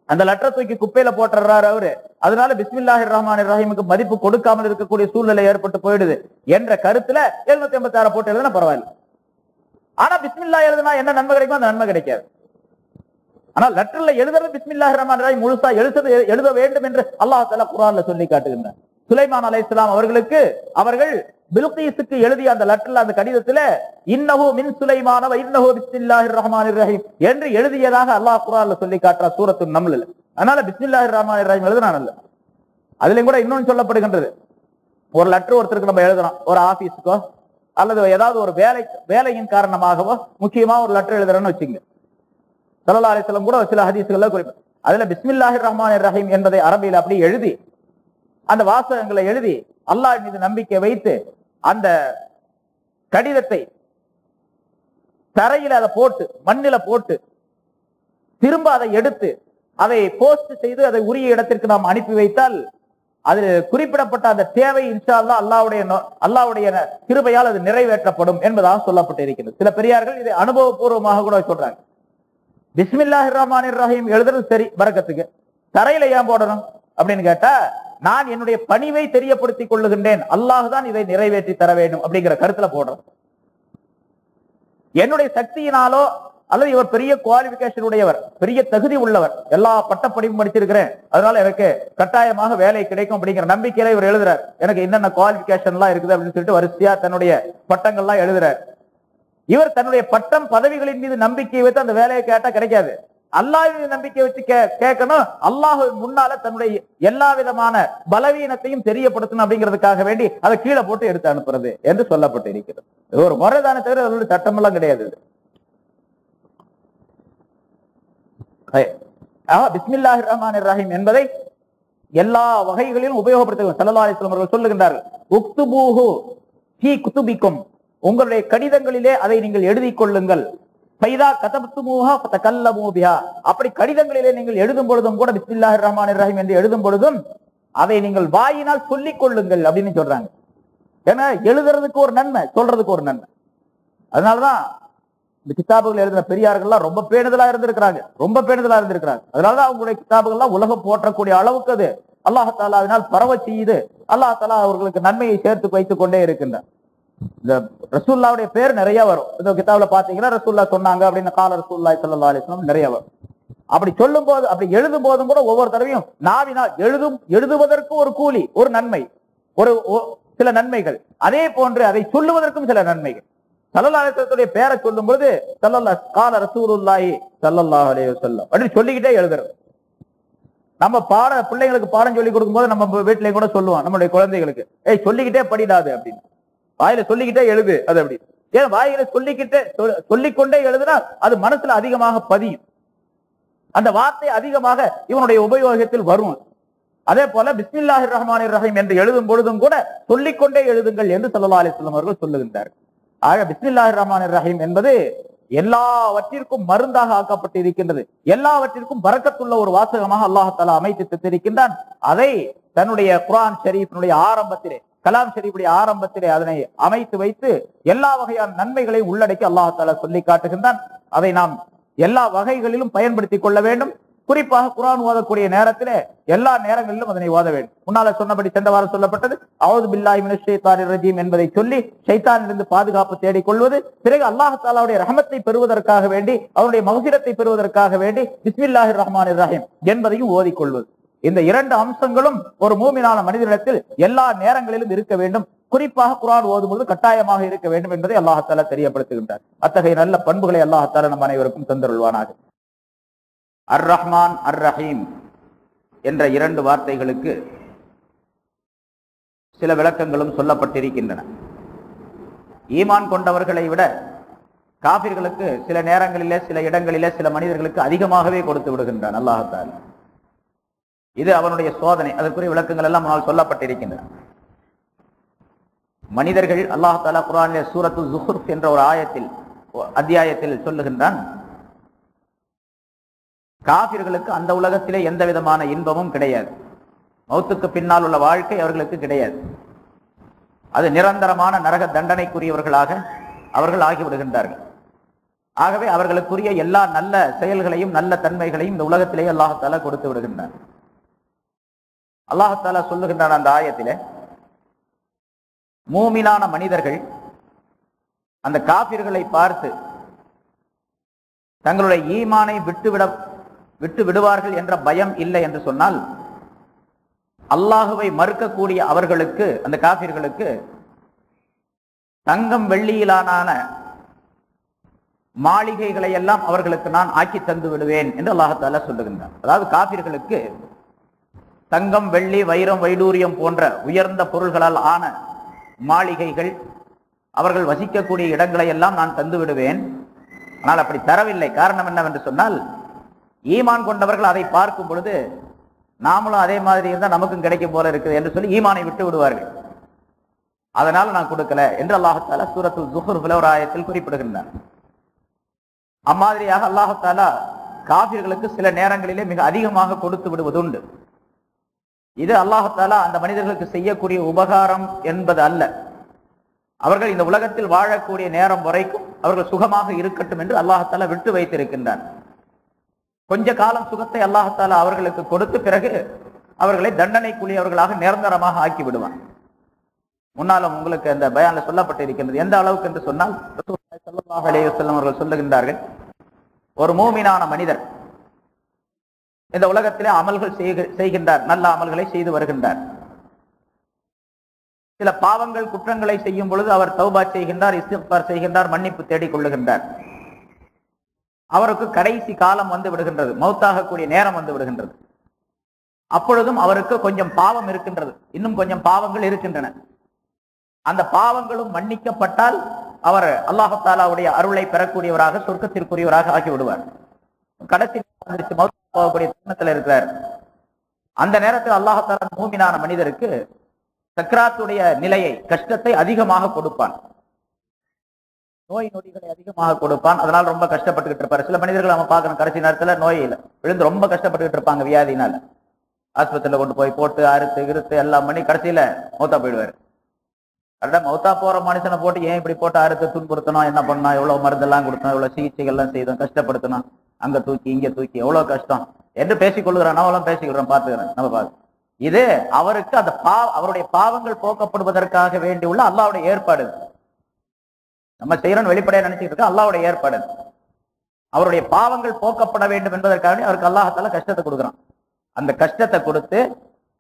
அந்த லெட்டர் தூக்கி குப்பையில போட்டுறாரு அவரு. அதனால பிஸ்மில்லாஹிர் ரஹ்மானிர் ரஹீமுக்கு மதிப்பு கொடுக்காமல் இருக்கக்கூடிய சூழ்நிலை ஏற்பட்டு போயிடுது என்ற கருத்துல 786 போட்டு எழுதுனா பரவாயில்ல. ஆனா பிஸ்மில்லா எழுதுனா என்ன நன்மை கிடைக்கும்? அந்த நன்மை கிடைக்காது. ஆனா லெட்டர்ல எழுதுறது பிஸ்மில்லாஹிர் ரஹ்மானிர் ரஹீம் முழுசா எழுத வேண்டும் என்று அல்லாஹ் தஆலா குர்ஆன்ல சொல்லி காட்டுகின்றார். சுலைமான் அலைஹிஸ்ஸலாம் அவர்களுக்கு அவர்கள் பில்கீஸுக்கு எழுதிய அந்த லெட்டர்ல, அந்த கடிதத்துல இன்னஹு மின் சுலைமான வ இன்னஹு பிஸ்மில்லாஹிர் ரஹ்மானிர் ரஹீம் என்று எழுதியதாக அல்லாஹ் குர்ஆன்ல சொல்லி காட்டுறார் சூரத்து நம்ல்ல. அதனால பிஸ்மில்லாஹிர் ரஹ்மானிர் ரஹீம் எழுதுனானல்ல. அதுலயும் கூட இன்னொன்னு சொல்லப்படுகின்றது, ஒரு லெட்டர் ஒருத்தருக்கு நம்ம எழுதுறோம், ஒரு ஆபீஸுக்கோ அல்லது ஏதாவது ஒரு வேலையின் காரணமாகவோ முக்கியமா ஒரு லெட்டர் எழுதுறோம்னு வச்சுங்க. ஸல்லல்லாஹு அலைஹி வஸல்லம் கூட சில ஹதீஸ்கள்ல குறிப்பிட்டு அதுல பிஸ்மில்லாஹிர் ரஹ்மானிர் ரஹீம் என்பதை அரபியில் அப்படி எழுதி அந்த வாசகங்களை எழுதி அல்லாஹ் மீது நம்பிக்கை வைத்து அந்த கடிதத்தை தரையில அதை போட்டு மண்ணில போட்டு திரும்ப அதை எடுத்து அதை போஸ்ட் செய்து அதை உரிய இடத்திற்கு நாம் அனுப்பி வைத்தால் அதில் குறிப்பிடப்பட்ட அந்த தேவை இன்ஷா அல்லாஹ் அல்லாஹ்வுடைய கிருபையால் அது நிறைவேற்றப்படும் என்பதாக சொல்லப்பட்டு இருக்கிறது. சில பெரியார்கள் இதை அனுபவபூர்வமாக கூட சொல்றாங்க. பிஸ்மில்லாஹிர் ரஹ்மானிர் ரஹீம் எழுதுறது சரி பரக்கத்துக்கு, தரையில ஏன் போடணும் அப்படின்னு கேட்டா, நான் என்னுடைய பணிவை தெரியப்படுத்திக் கொள்ளுகின்றேன், அல்லாஹ் தான் இதை நிறைவேற்றி தர வேண்டும் அப்படிங்கிற கருத்துல போடுறோம். என்னுடைய சக்தியினாலோ அல்லது இவர் பெரிய குவாலிபிகேஷன் உடையவர், பெரிய தகுதி உள்ளவர், எல்லா பட்டப்படிப்பும் படிச்சிருக்கிறேன், அதனால எனக்கு கட்டாயமாக வேலை கிடைக்கும் அப்படிங்கிற நம்பிக்கையில இவர் எழுதுறார். எனக்கு என்னென்ன குவாலிபிகேஷன் எல்லாம் இருக்குது அப்படின்னு சொல்லிட்டு வரிசையா தன்னுடைய பட்டங்கள்லாம் எழுதுறார். இவர் தன்னுடைய பட்டம் பதவிகளின் மீது நம்பிக்கை வைத்து அந்த வேலையை கேட்டா கிடைக்காது. அல்லாஹ் மீது நம்பிக்கை வச்சு கேட்கணும். அல்லாஹ் முன்னால தன்னுடைய எல்லா விதமான பலவீனத்தையும் தெரியப்படுத்தணும் அப்படிங்கிறதுக்காக வேண்டி அதை கீழே போட்டு எடுத்து அனுப்புறது என்று சொல்லப்பட்டு இருக்கிறது. ஒரு முறைதானே தவிர அதனுடைய சட்டம் எல்லாம் கிடையாது. பிஸ்மில்லாஹிர் ரஹ்மானிர் ரஹீம் என்பதை எல்லா வகைகளிலும் உபயோகப்படுத்த ஸல்லல்லாஹு அலைஹி வஸல்லம் அவர்கள் சொல்லுகின்றார்கள். உக்துபூஹு ஃபீ குதுபிக்கும், உங்களுடைய கடிதங்களிலே அதை நீங்கள் எழுதிக் கொள்ளுங்கள். ஃபைதா கதப்துமூஹா ஃபதகல்லமூ பிஹா, அப்படி கடிதங்களிலே நீங்கள் எழுதும் பொழுதும் கூட பிஸ்மில்லாஹிர் ரஹ்மானிர் ரஹீம் என்று எழுதும் பொழுதும் அதை நீங்கள் வாயினால் சொல்லிக் கொள்ளுங்கள் அப்படின்னு சொல்றாங்க. ஏன்னா எழுதுறதுக்கு ஒரு நன்மை, சொல்றதுக்கு ஒரு நன்மை. அதனாலதான் இந்த கிதாபுகள் எழுதுற பெரியார்கள்லாம் ரொம்ப பேணுதலா இருந்திருக்கிறாங்க, ரொம்ப பேணுதலா இருந்திருக்கிறாங்க. அதனாலதான் அவங்களுடைய கிதாபுகள்லாம் உலகம் போற்றக்கூடிய அளவுக்கு அது அல்லாஹ் தஆலா அதனால் பரவ செய்து அல்லாஹ் தஆலா அவர்களுக்கு நன்மையை சேர்த்து வைத்துக் கொண்டே இருக்கின்றார். இந்த ரசூலுல்லாஹ்வுடைய பேர் நிறைய வரும். இந்த கிதாபுல பாத்தீங்கன்னா ரசூலுல்லாஹ் சொன்னாங்க அப்படின்னு கால ரசூலுல்லாஹி ஸல்லல்லாஹு அலைஹி வஸல்லம் நிறைய வரும். அப்படி சொல்லும் போது, அப்படி எழுதும் போதும் கூட ஒவ்வொரு தடவையும் நாவினால் எழுதுவதற்கு ஒரு கூலி, ஒரு நன்மை, சில நன்மைகள், அதே போன்று அதை சொல்லுவதற்கும் சில நன்மைகள். ஸல்லல்லாஹு அலைஹி வஸல்லம் பேரை சொல்லும் பொழுது கால ரசூலுல்லாஹி ஸல்லல்லாஹு அலைஹி வஸல்லம் அப்படின்னு சொல்லிக்கிட்டே எழுதுறது. நம்ம பிள்ளைங்களுக்கு பாடம் சொல்லி கொடுக்கும் போது நம்ம வீட்டிலையும் கூட சொல்லுவோம் நம்மளுடைய குழந்தைகளுக்கு, ஏய் சொல்லிக்கிட்டே படிடாது அப்படின்னு, வாயில சொல்லிக்கிட்டே எழுது அது அப்படி. ஏன் வாயில சொல்லிக்கொண்டே எழுதுனா அது மனசுல அதிகமாக பதியும், அந்த வார்த்தை அதிகமாக இவனுடைய உபயோகத்தில் வரும். அதே போல பிஸ்மில்லாஹிர் ரஹ்மானிர் ரஹீம் என்று எழுதும் பொழுதும் கூட சொல்லிக்கொண்டே எழுதுங்கள் என்று ஸல்லல்லாஹு அலைஹி வஸல்லம் அவர்கள் சொல்லுகின்றார்கள். ஆக பிஸ்மில்லாஹிர் ரஹ்மானிர் ரஹீம் என்பது எல்லாவற்றிற்கும் மருந்தாக ஆக்கப்பட்டு இருக்கின்றது. எல்லாவற்றிற்கும் பரக்கத்துள்ள ஒரு வாசகமாக அல்லாஹ் தஆலா அமைத்து தந்திருக்கின்றான். அதை தன்னுடைய குர்ஆன் ஷரீஃபினுடைய ஆரம்பத்திலே, கலாம் ஷரீஃபுடைய ஆரம்பத்திலே அதனை அமைத்து வைத்து எல்லா வகையான நன்மைகளை உள்ளடக்கி அல்லாஹ் தஆலா சொல்லி காட்டுகின்றான். அதை நாம் எல்லா வகைகளிலும் பயன்படுத்திக் கொள்ள வேண்டும். குறிப்பாக குர்ஆன் ஓதக்கூடிய நேரத்திலே எல்லா நேரங்களிலும் அதனை ஓத வேண்டும். முன்னால சொன்னபடி சென்ற வாரம் சொல்லப்பட்டது அஊது பில்லாஹி மினஷ் ஷைத்தானிர் ரஜீம் என்பதை சொல்லி ஷைத்தானிலிருந்து பாதுகாப்பு தேடிக் கொள்வது, பிறகு அல்லாஹ் தஆலாவுடைய ரஹமத்தை பெறுவதற்காக வேண்டி, அவருடைய மக்ஃபிரத்தை பெறுவதற்காக வேண்டி பிஸ்மில்லாஹிர் ரஹ்மானிர் ரஹீம் என்பதையும் ஓதிக்கொள்வது. இந்த இரண்டு அம்சங்களும் ஒரு மூமினான மனிதனிடத்தில் எல்லா நேரங்களிலும் இருக்க வேண்டும். குறிப்பாக குர்ஆன் ஓதும்போது கட்டாயமாக இருக்க வேண்டும் என்பதை அல்லாஹ் தஆலா தெரியப்படுத்துகின்றார். அத்தகைய நல்ல பண்புகளை அல்லாஹ் தஆலா நம் அனைவருக்கும் தந்தருள்வானாக. அர் ரஹ்மான் அர் ரஹீம் என்ற இரண்டு வார்த்தைகளுக்கு சில விளக்கங்களும் சொல்லப்பட்டிருக்கின்றன. ஈமான் கொண்டவர்களை விட காபிர்களுக்கு சில நேரங்களிலே, சில இடங்களிலே, சில மனிதர்களுக்கு அதிகமாகவே கொடுத்து விடுகின்றான் அல்லாஹ் தஆலா. இது அவனுடைய சோதனை. அதற்குரிய விளக்கங்கள் எல்லாம் முன்னால் சொல்லப்பட்டிருக்கின்றன. மனிதர்கள் அல்லாஹ் தஆலா குர்ஆனிலே சூரத்து ஸுஹ்ருஃப் என்ற ஒரு அத்தியாயத்தில் சொல்லுகின்றான், காபிர்களுக்கு அந்த உலகத்திலே எந்த விதமான இன்பமும் கிடையாது. மௌத்துக்கு பின்னால் உள்ள வாழ்க்கை அவர்களுக்கு கிடையாது. அது நிரந்தரமான நரக தண்டனைக்குரியவர்களாக அவர்கள் ஆகிவிடுகின்றார்கள். ஆகவே அவர்களுக்குரிய எல்லா நல்ல செயல்களையும் நல்ல தன்மைகளையும் இந்த உலகத்திலேயே அல்லாஹ் தஆலா கொடுத்து விடுகின்றான். அல்லாஹ் தஆலா சொல்லுகின்றான் அந்த ஆயத்திலே, மூமினான மனிதர்கள் அந்த காபிர்களை பார்த்து தங்களுடைய ஈமானை விட்டு விடுவார்கள் என்ற பயம் இல்லை என்று சொன்னால், அல்லாஹுவை மறுக்கக்கூடிய அவர்களுக்கு, அந்த காபிர்களுக்கு தங்கம் வெள்ளியிலான மாளிகைகளை எல்லாம் அவர்களுக்கு நான் ஆக்கி தந்து விடுவேன் என்று அல்லாஹ் தஆலா சொல்லுகின்றார். அதாவது காபிர்களுக்கு தங்கம் வெள்ளி வைரம் வைடூரியம் போன்ற உயர்ந்த பொருள்களால் ஆன மாளிகைகள், அவர்கள் வசிக்கக்கூடிய இடங்களை எல்லாம் நான் தந்து விடுவேன். ஆனால் அப்படி தரவில்லை. காரணம் என்னவென்று சொன்னால், ஈமான் கொண்டவர்கள் அதை பார்க்கும் பொழுது நாமளும் அதே மாதிரி இருந்தால் நமக்கும் கிடைக்கும் போல இருக்குது என்று சொல்லி ஈமானை விட்டு விடுவார்கள். அதனால நான் கொடுக்கல என்று அல்லாஹ் தஆலா சூரத்துல் ஸுஹ்ருஃபில் ஒரு ஆயத்தில் குறிப்பிடுகின்றார். அம்மாதிரியாக அல்லாஹ் தஆலா காபிர்களுக்கு சில நேரங்களிலே மிக அதிகமாக கொடுத்து விடுவதுண்டு. இது அல்லாஹ் தஆலா அந்த மனிதர்களுக்கு செய்யக்கூடிய உபகாரம் என்பது அல்ல. அவர்கள் இந்த உலகத்தில் வாழக்கூடிய நேரம் வரைக்கும் அவர்கள் சுகமாக இருக்கட்டும் என்று அல்லாஹ் தஆலா விட்டு வைத்திருக்கின்றார். கொஞ்ச காலம் சுகத்தை அல்லாஹ் தஆலா அவர்களுக்கு கொடுத்து பிறகு அவர்களை தண்டனைக்குரியவர்களாக நிரந்தரமாக ஆக்கி விடுவான். முன்னாலும் உங்களுக்கு அந்த பயான்ல சொல்லப்பட்டு இருக்கின்றது. எந்த அளவுக்கு என்று சொன்னால், ரசூலுல்லாஹி ஸல்லல்லாஹு அலைஹி வஸல்லம் அவர்கள் சொல்லுகின்றார்கள், ஒரு மூமினான மனிதர் இந்த உலகத்திலே அமல்கள் செய்கின்றார், நல்ல அமல்களை செய்து வருகின்றார். சில பாவங்கள் குற்றங்களை செய்யும் பொழுது அவர் தௌபா செய்கின்றார், இஸ்திக்பார் செய்கின்றார், மன்னிப்பு தேடிக் கொள்ளுகின்றார். அவருக்கு கடைசி காலம் வந்து விடுகின்றது, மௌத்தாகக்கூடிய நேரம் வந்து விடுகின்றது. அப்பொழுதும் அவருக்கு கொஞ்சம் பாவம் இருக்கின்றது, இன்னும் கொஞ்சம் பாவங்கள் இருக்கின்றன. அந்த பாவங்களும் மன்னிக்கப்பட்டால் அவர் அல்லாஹ் தஆலாவுடைய அருளை பெறக்கூடியவராக, சொர்க்கத்திற்குரியவராக ஆக்கி விடுவார். கடைசி போகக்கூடிய தருணத்தில் இருக்கிறார். அந்த நேரத்தில் அல்லாஹ் தஆலா மூமினான மனிதருக்கு சக்ராத்துடைய நிலையை, கஷ்டத்தை அதிகமாக கொடுப்பான். நோய் நொடிகளை அதிகமாக கொடுப்பான். அதனால ரொம்ப கஷ்டப்பட்டுக்கிட்டு இருப்பாரு. சில மனிதர்கள் நம்ம பார்க்கணும், கடைசி நேரத்தில் நோயில விழுந்து ரொம்ப கஷ்டப்பட்டுக்கிட்டு இருப்பாங்க. வியாதினால ஆஸ்பத்திரியில கொண்டு போய் போட்டு அறுத்து கிறுத்து எல்லாம் பண்ணி கடைசியில மௌத்தா போயிடுவாரு. கரெக்டா மௌத்தா போற மனுஷனை போட்டு ஏன் இப்படி போட்டு அறுத்து துன்புறுத்தணும், என்ன பண்ணா, எவ்வளவு மருந்தெல்லாம் கொடுத்தோம், எவ்வளவு சிகிச்சைகள்லாம் செய்தோம், கஷ்டப்படுத்தணும், அங்க தூக்கி இங்க தூக்கி எவ்வளவு கஷ்டம் என்று பேசிக்கொள்கிறோம். நம்மளும் பேசிக்கிறோம், பார்த்துக்கிறேன், நம்ம பார்த்து. இது அவருக்கு அந்த அவருடைய பாவங்கள் போக்கப்படுவதற்காக வேண்டி உள்ள அல்லாஹ்வுடைய ஏற்பாடு. நம்ம செய்யறோம் வெளிப்படையா நினைச்சிட்டு இருக்கோம், அல்லாஹ்வுடைய ஏற்பாடு. அவருடைய பாவங்கள் போக்கப்பட வேண்டும் என்பதற்காக அவருக்கு அல்லாஹ் தஆலா கஷ்டத்தை கொடுக்குறான். அந்த கஷ்டத்தை கொடுத்து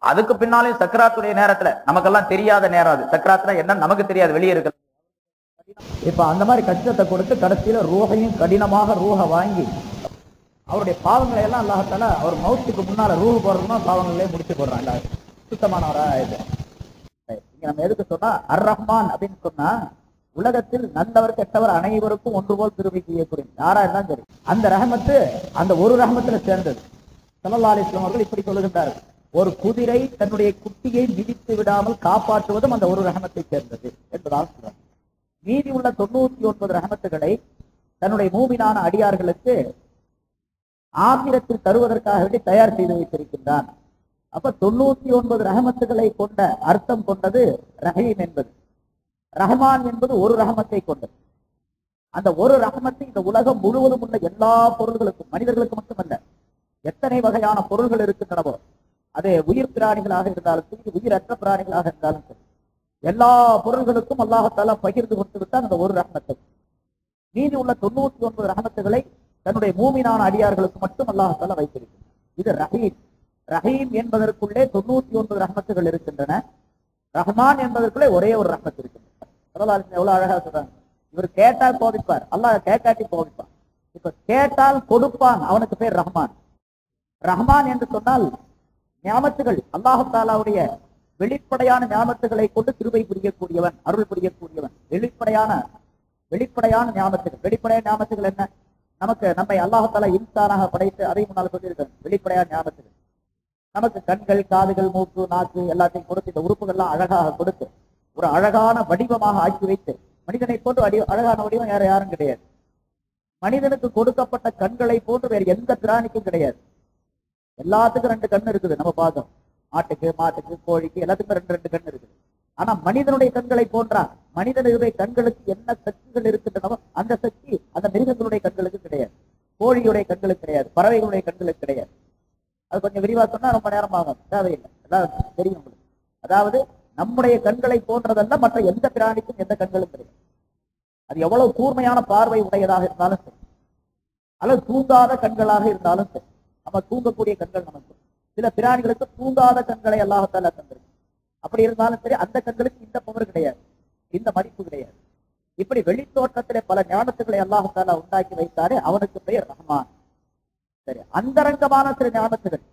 அதுக்கு பின்னாலே சக்கராத்துடைய நேரத்துல, நமக்கெல்லாம் தெரியாத நேரம் அது. சக்கராத்துல என்ன நமக்கு தெரியாது, வெளியே இருக்கு. இப்ப அந்த மாதிரி கஷ்டத்தை கொடுத்து கடைசியில ரூஹையும் கடினமாக ரூஹ வாங்கி அவருடைய பாவங்களை எல்லாம் அல்லாஹ் தஆலா அவர் மௌத்துக்கு முன்னால ரூஹ் போறதுமா பாவங்களே முடிச்சு போடுறான். சுத்தமானவரா இது. இங்க நம்ம எதுக்கு சொன்னா, அர் ரஹ்மான் அப்படின்னு சொன்னா, உலகத்தில் நல்லவர் கெட்டவர் அனைவருக்கும் ஒன்று போல் திருப்பி செய்யக்கூடிய யாரா இருந்தாலும் சரி, அந்த ரஹமத்து அந்த ஒரு ரஹமத்துல சேர்ந்தது. ஸல்லல்லாஹு அலைஹி வஸல்லம் அவர்கள் இப்படி சொல்லுகின்றார்கள், ஒரு குதிரை தன்னுடைய குட்டியை மிதித்து விடாமல் காப்பாற்றுவதும் அந்த ஒரு ரஹமத்தை சேர்ந்தது என்பதாக சொல்றார். மீதி உள்ள 99 ரஹமத்துகளை தன்னுடைய மூமினான அடியார்களுக்கு ஆகிரத்தில் தருவதற்காக வேண்டி தயார் செய்து வைத்திருக்கின்றான். அப்ப 99 ரஹமத்துகளை கொண்ட அர்த்தம் கொண்டது ரஹீம் என்பது. ரஹ்மான் என்பது ஒரு ரஹமத்தை கொண்டது. அந்த ஒரு ரஹமத்தை இந்த உலகம் முழுவதும் உள்ள எல்லா பொருள்களுக்கும், மனிதர்களுக்கு மட்டுமல்ல, எத்தனை வகையான பொருள்கள் இருக்கின்றனவோ, அது உயிர் பிராணிகளாக இருந்தாலும் சரி, உயிரற்ற பிராணிகளாக இருந்தாலும் சரி, எல்லா பொருள்களுக்கும் அல்லாஹ் தஆலா பகிர்ந்து கொடுத்து விட்டால் அந்த ஒரு ரஹமத்தை. மீதி உள்ள 99 ரஹமத்துகளை தன்னுடைய மூமினான அடியார்களுக்கு மட்டும் அல்லாஹ் தஆலா வைத்திருக்கிறார். இது ரஹீம். ரஹீம் என்பதற்குள்ளே 99 ரஹமத்துகள் இருக்கின்றன. ரஹ்மான் என்பதற்குள்ளே ஒரே ஒரு ரஹமத் இருக்கின்றன. எவ்வளவு அழகா சொல்றாங்க. இவர் கேட்டால் கோபிப்பார், அல்லாஹ் கேட்காட்டி கோபிப்பான். இப்ப கேட்டால் கொடுப்பான், அவனுக்கு பேர் ரஹ்மான். ரஹ்மான் என்று சொன்னால் ஞாமத்துகள், அல்லாஹ் தஆலாவுடைய வெளிப்படையான ஞாமத்துகளை கொண்டு கிருபை புரியக்கூடியவன், அருள் புரியக்கூடியவன். வெளிப்படையான ஞாமத்துகள். வெளிப்படையான ஞாமத்துகள் என்ன? நமக்கு நம்மை அல்லாஹ் தஆலா இன்சானாக படைத்து அதை முன்னால் சொல்லியிருக்காங்க. வெளிப்படையான ஞாபகத்துகள் நமக்கு கண்கள், காதுகள், மூக்கு, நாக்கு எல்லாத்தையும் கொடுத்து, இந்த உறுப்புகள்லாம் அழகாக கொடுத்து ஒரு அழகான வடிவமாக ஆக்கி வைத்து, மனிதனை போன்று அழகான வடிவம் யாரும் கிடையாது. மனிதனுக்கு கொடுக்கப்பட்ட கண்களை போன்று வேறு எந்த பிராணிக்கும் கிடையாது. எல்லாத்துக்கும் 2 கண் இருக்குது. நம்ம பார்த்தோம், ஆட்டுக்கு, மாட்டுக்கு, கோழிக்கு எல்லாத்துக்கும் 2 கண் இருக்குது. ஆனா மனிதனுடைய கண்களை போன்றா? மனிதனுடைய கண்களுக்கு என்ன சக்திகள் இருக்கின்றனவோ அந்த சக்தி அந்த மிருகங்களுடைய கண்களுக்கு கிடையாது, கோழியுடைய கண்களுக்கு கிடையாது, பறவைகளுடைய கண்களுக்கு கிடையாது. அது கொஞ்சம் விரிவா சொன்னா ரொம்ப நேரம் ஆகும், தேவையில்லை, எல்லாம் தெரியும் உங்களுக்கு. அதாவது நம்முடைய கண்களை போன்றதல்ல மற்ற எந்த பிராணிக்கும் எந்த கண்களும் கிடையாது. அது எவ்வளவு கூர்மையான பார்வை உடையதாக இருந்தாலும் சரி, அல்லது தூங்காத கண்களாக இருந்தாலும் சரி. நம்ம தூங்கக்கூடிய கண்கள் நமக்கு, சில பிராணிகளுக்கு தூங்காத கண்களை அல்லாஹ் தஆலா தந்திருக்கு. அப்படி இருந்தாலும் சரி, அந்த கண்களுக்கு இந்த பவர் கிடையாது, இந்த மதிப்பு கிடையாது. இப்படி வெளித்தோற்றத்திலே பல ஞானத்துக்களை அல்லாஹ் தஆலா உண்டாக்கி வைத்தாரே அவனுக்கு பெயர் ரஹ்மான். சரி, அந்தரங்கமான சில ஞானத்துகள்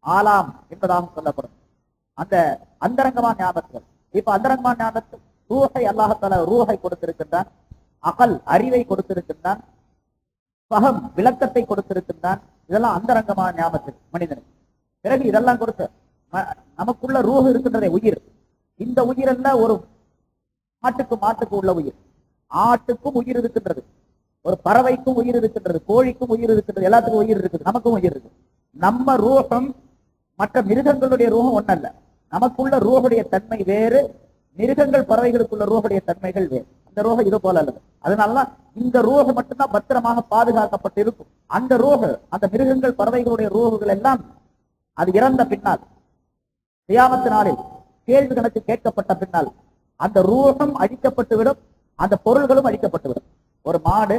ஆலாம் என்பதாக சொல்லப்படும். அந்த அந்தரங்கமான ஞாபகங்கள், இப்ப அந்தரங்கமான ஞாபகத்தில் ரூஹை அல்லாஹ் தஆலா ரூஹை கொடுத்திருக்கின்றான், அகல் அறிவை கொடுத்திருக்கின்றான், பகம் விளக்கத்தை கொடுத்திருக்கின்றான். இதெல்லாம் அந்தரங்கமான ஞாபகத்தில் மனிதனுக்கு. பிறகு இதெல்லாம் கொடுத்து நமக்குள்ள ரூஹ் இருக்கின்றதே உயிர், இந்த உயிர் அல்ல ஒரு மாட்டுக்கு உள்ள உயிர். ஆட்டுக்கும் உயிர் இருக்கின்றது, ஒரு பறவைக்கும் உயிர் இருக்கின்றது, கோழிக்கும் உயிர் இருக்கின்றது, எல்லாத்துக்கும் உயிர் இருக்குது, நமக்கும் உயிர் இருக்கு. நம்ம ரூஹம் மற்ற மிருகங்களுடைய ரூஹம் ஒன்னல்ல. நமக்குள்ள ரூஹுடைய தன்மை வேறு, மிருகங்கள் பறவைகளுக்குள்ள ரூஹுடைய தன்மைகள் வேறு. அந்த ரூஹ இது போல அல்லது. அதனாலதான் இந்த ரூஹ மட்டும்தான் பத்திரமாக பாதுகாக்கப்பட்டு இருக்கும். அந்த ரூஹ, அந்த மிருகங்கள் பறவைகளுடைய ரூஹுகள் எல்லாம் அது இறந்த பின்னால், கியாமத் நாளில் கேள்வி கணக்கு கேட்கப்பட்ட பின்னால் அந்த ரூஹம் அழிக்கப்பட்டுவிடும், அந்த பொருள்களும் அழிக்கப்பட்டுவிடும். ஒரு மாடு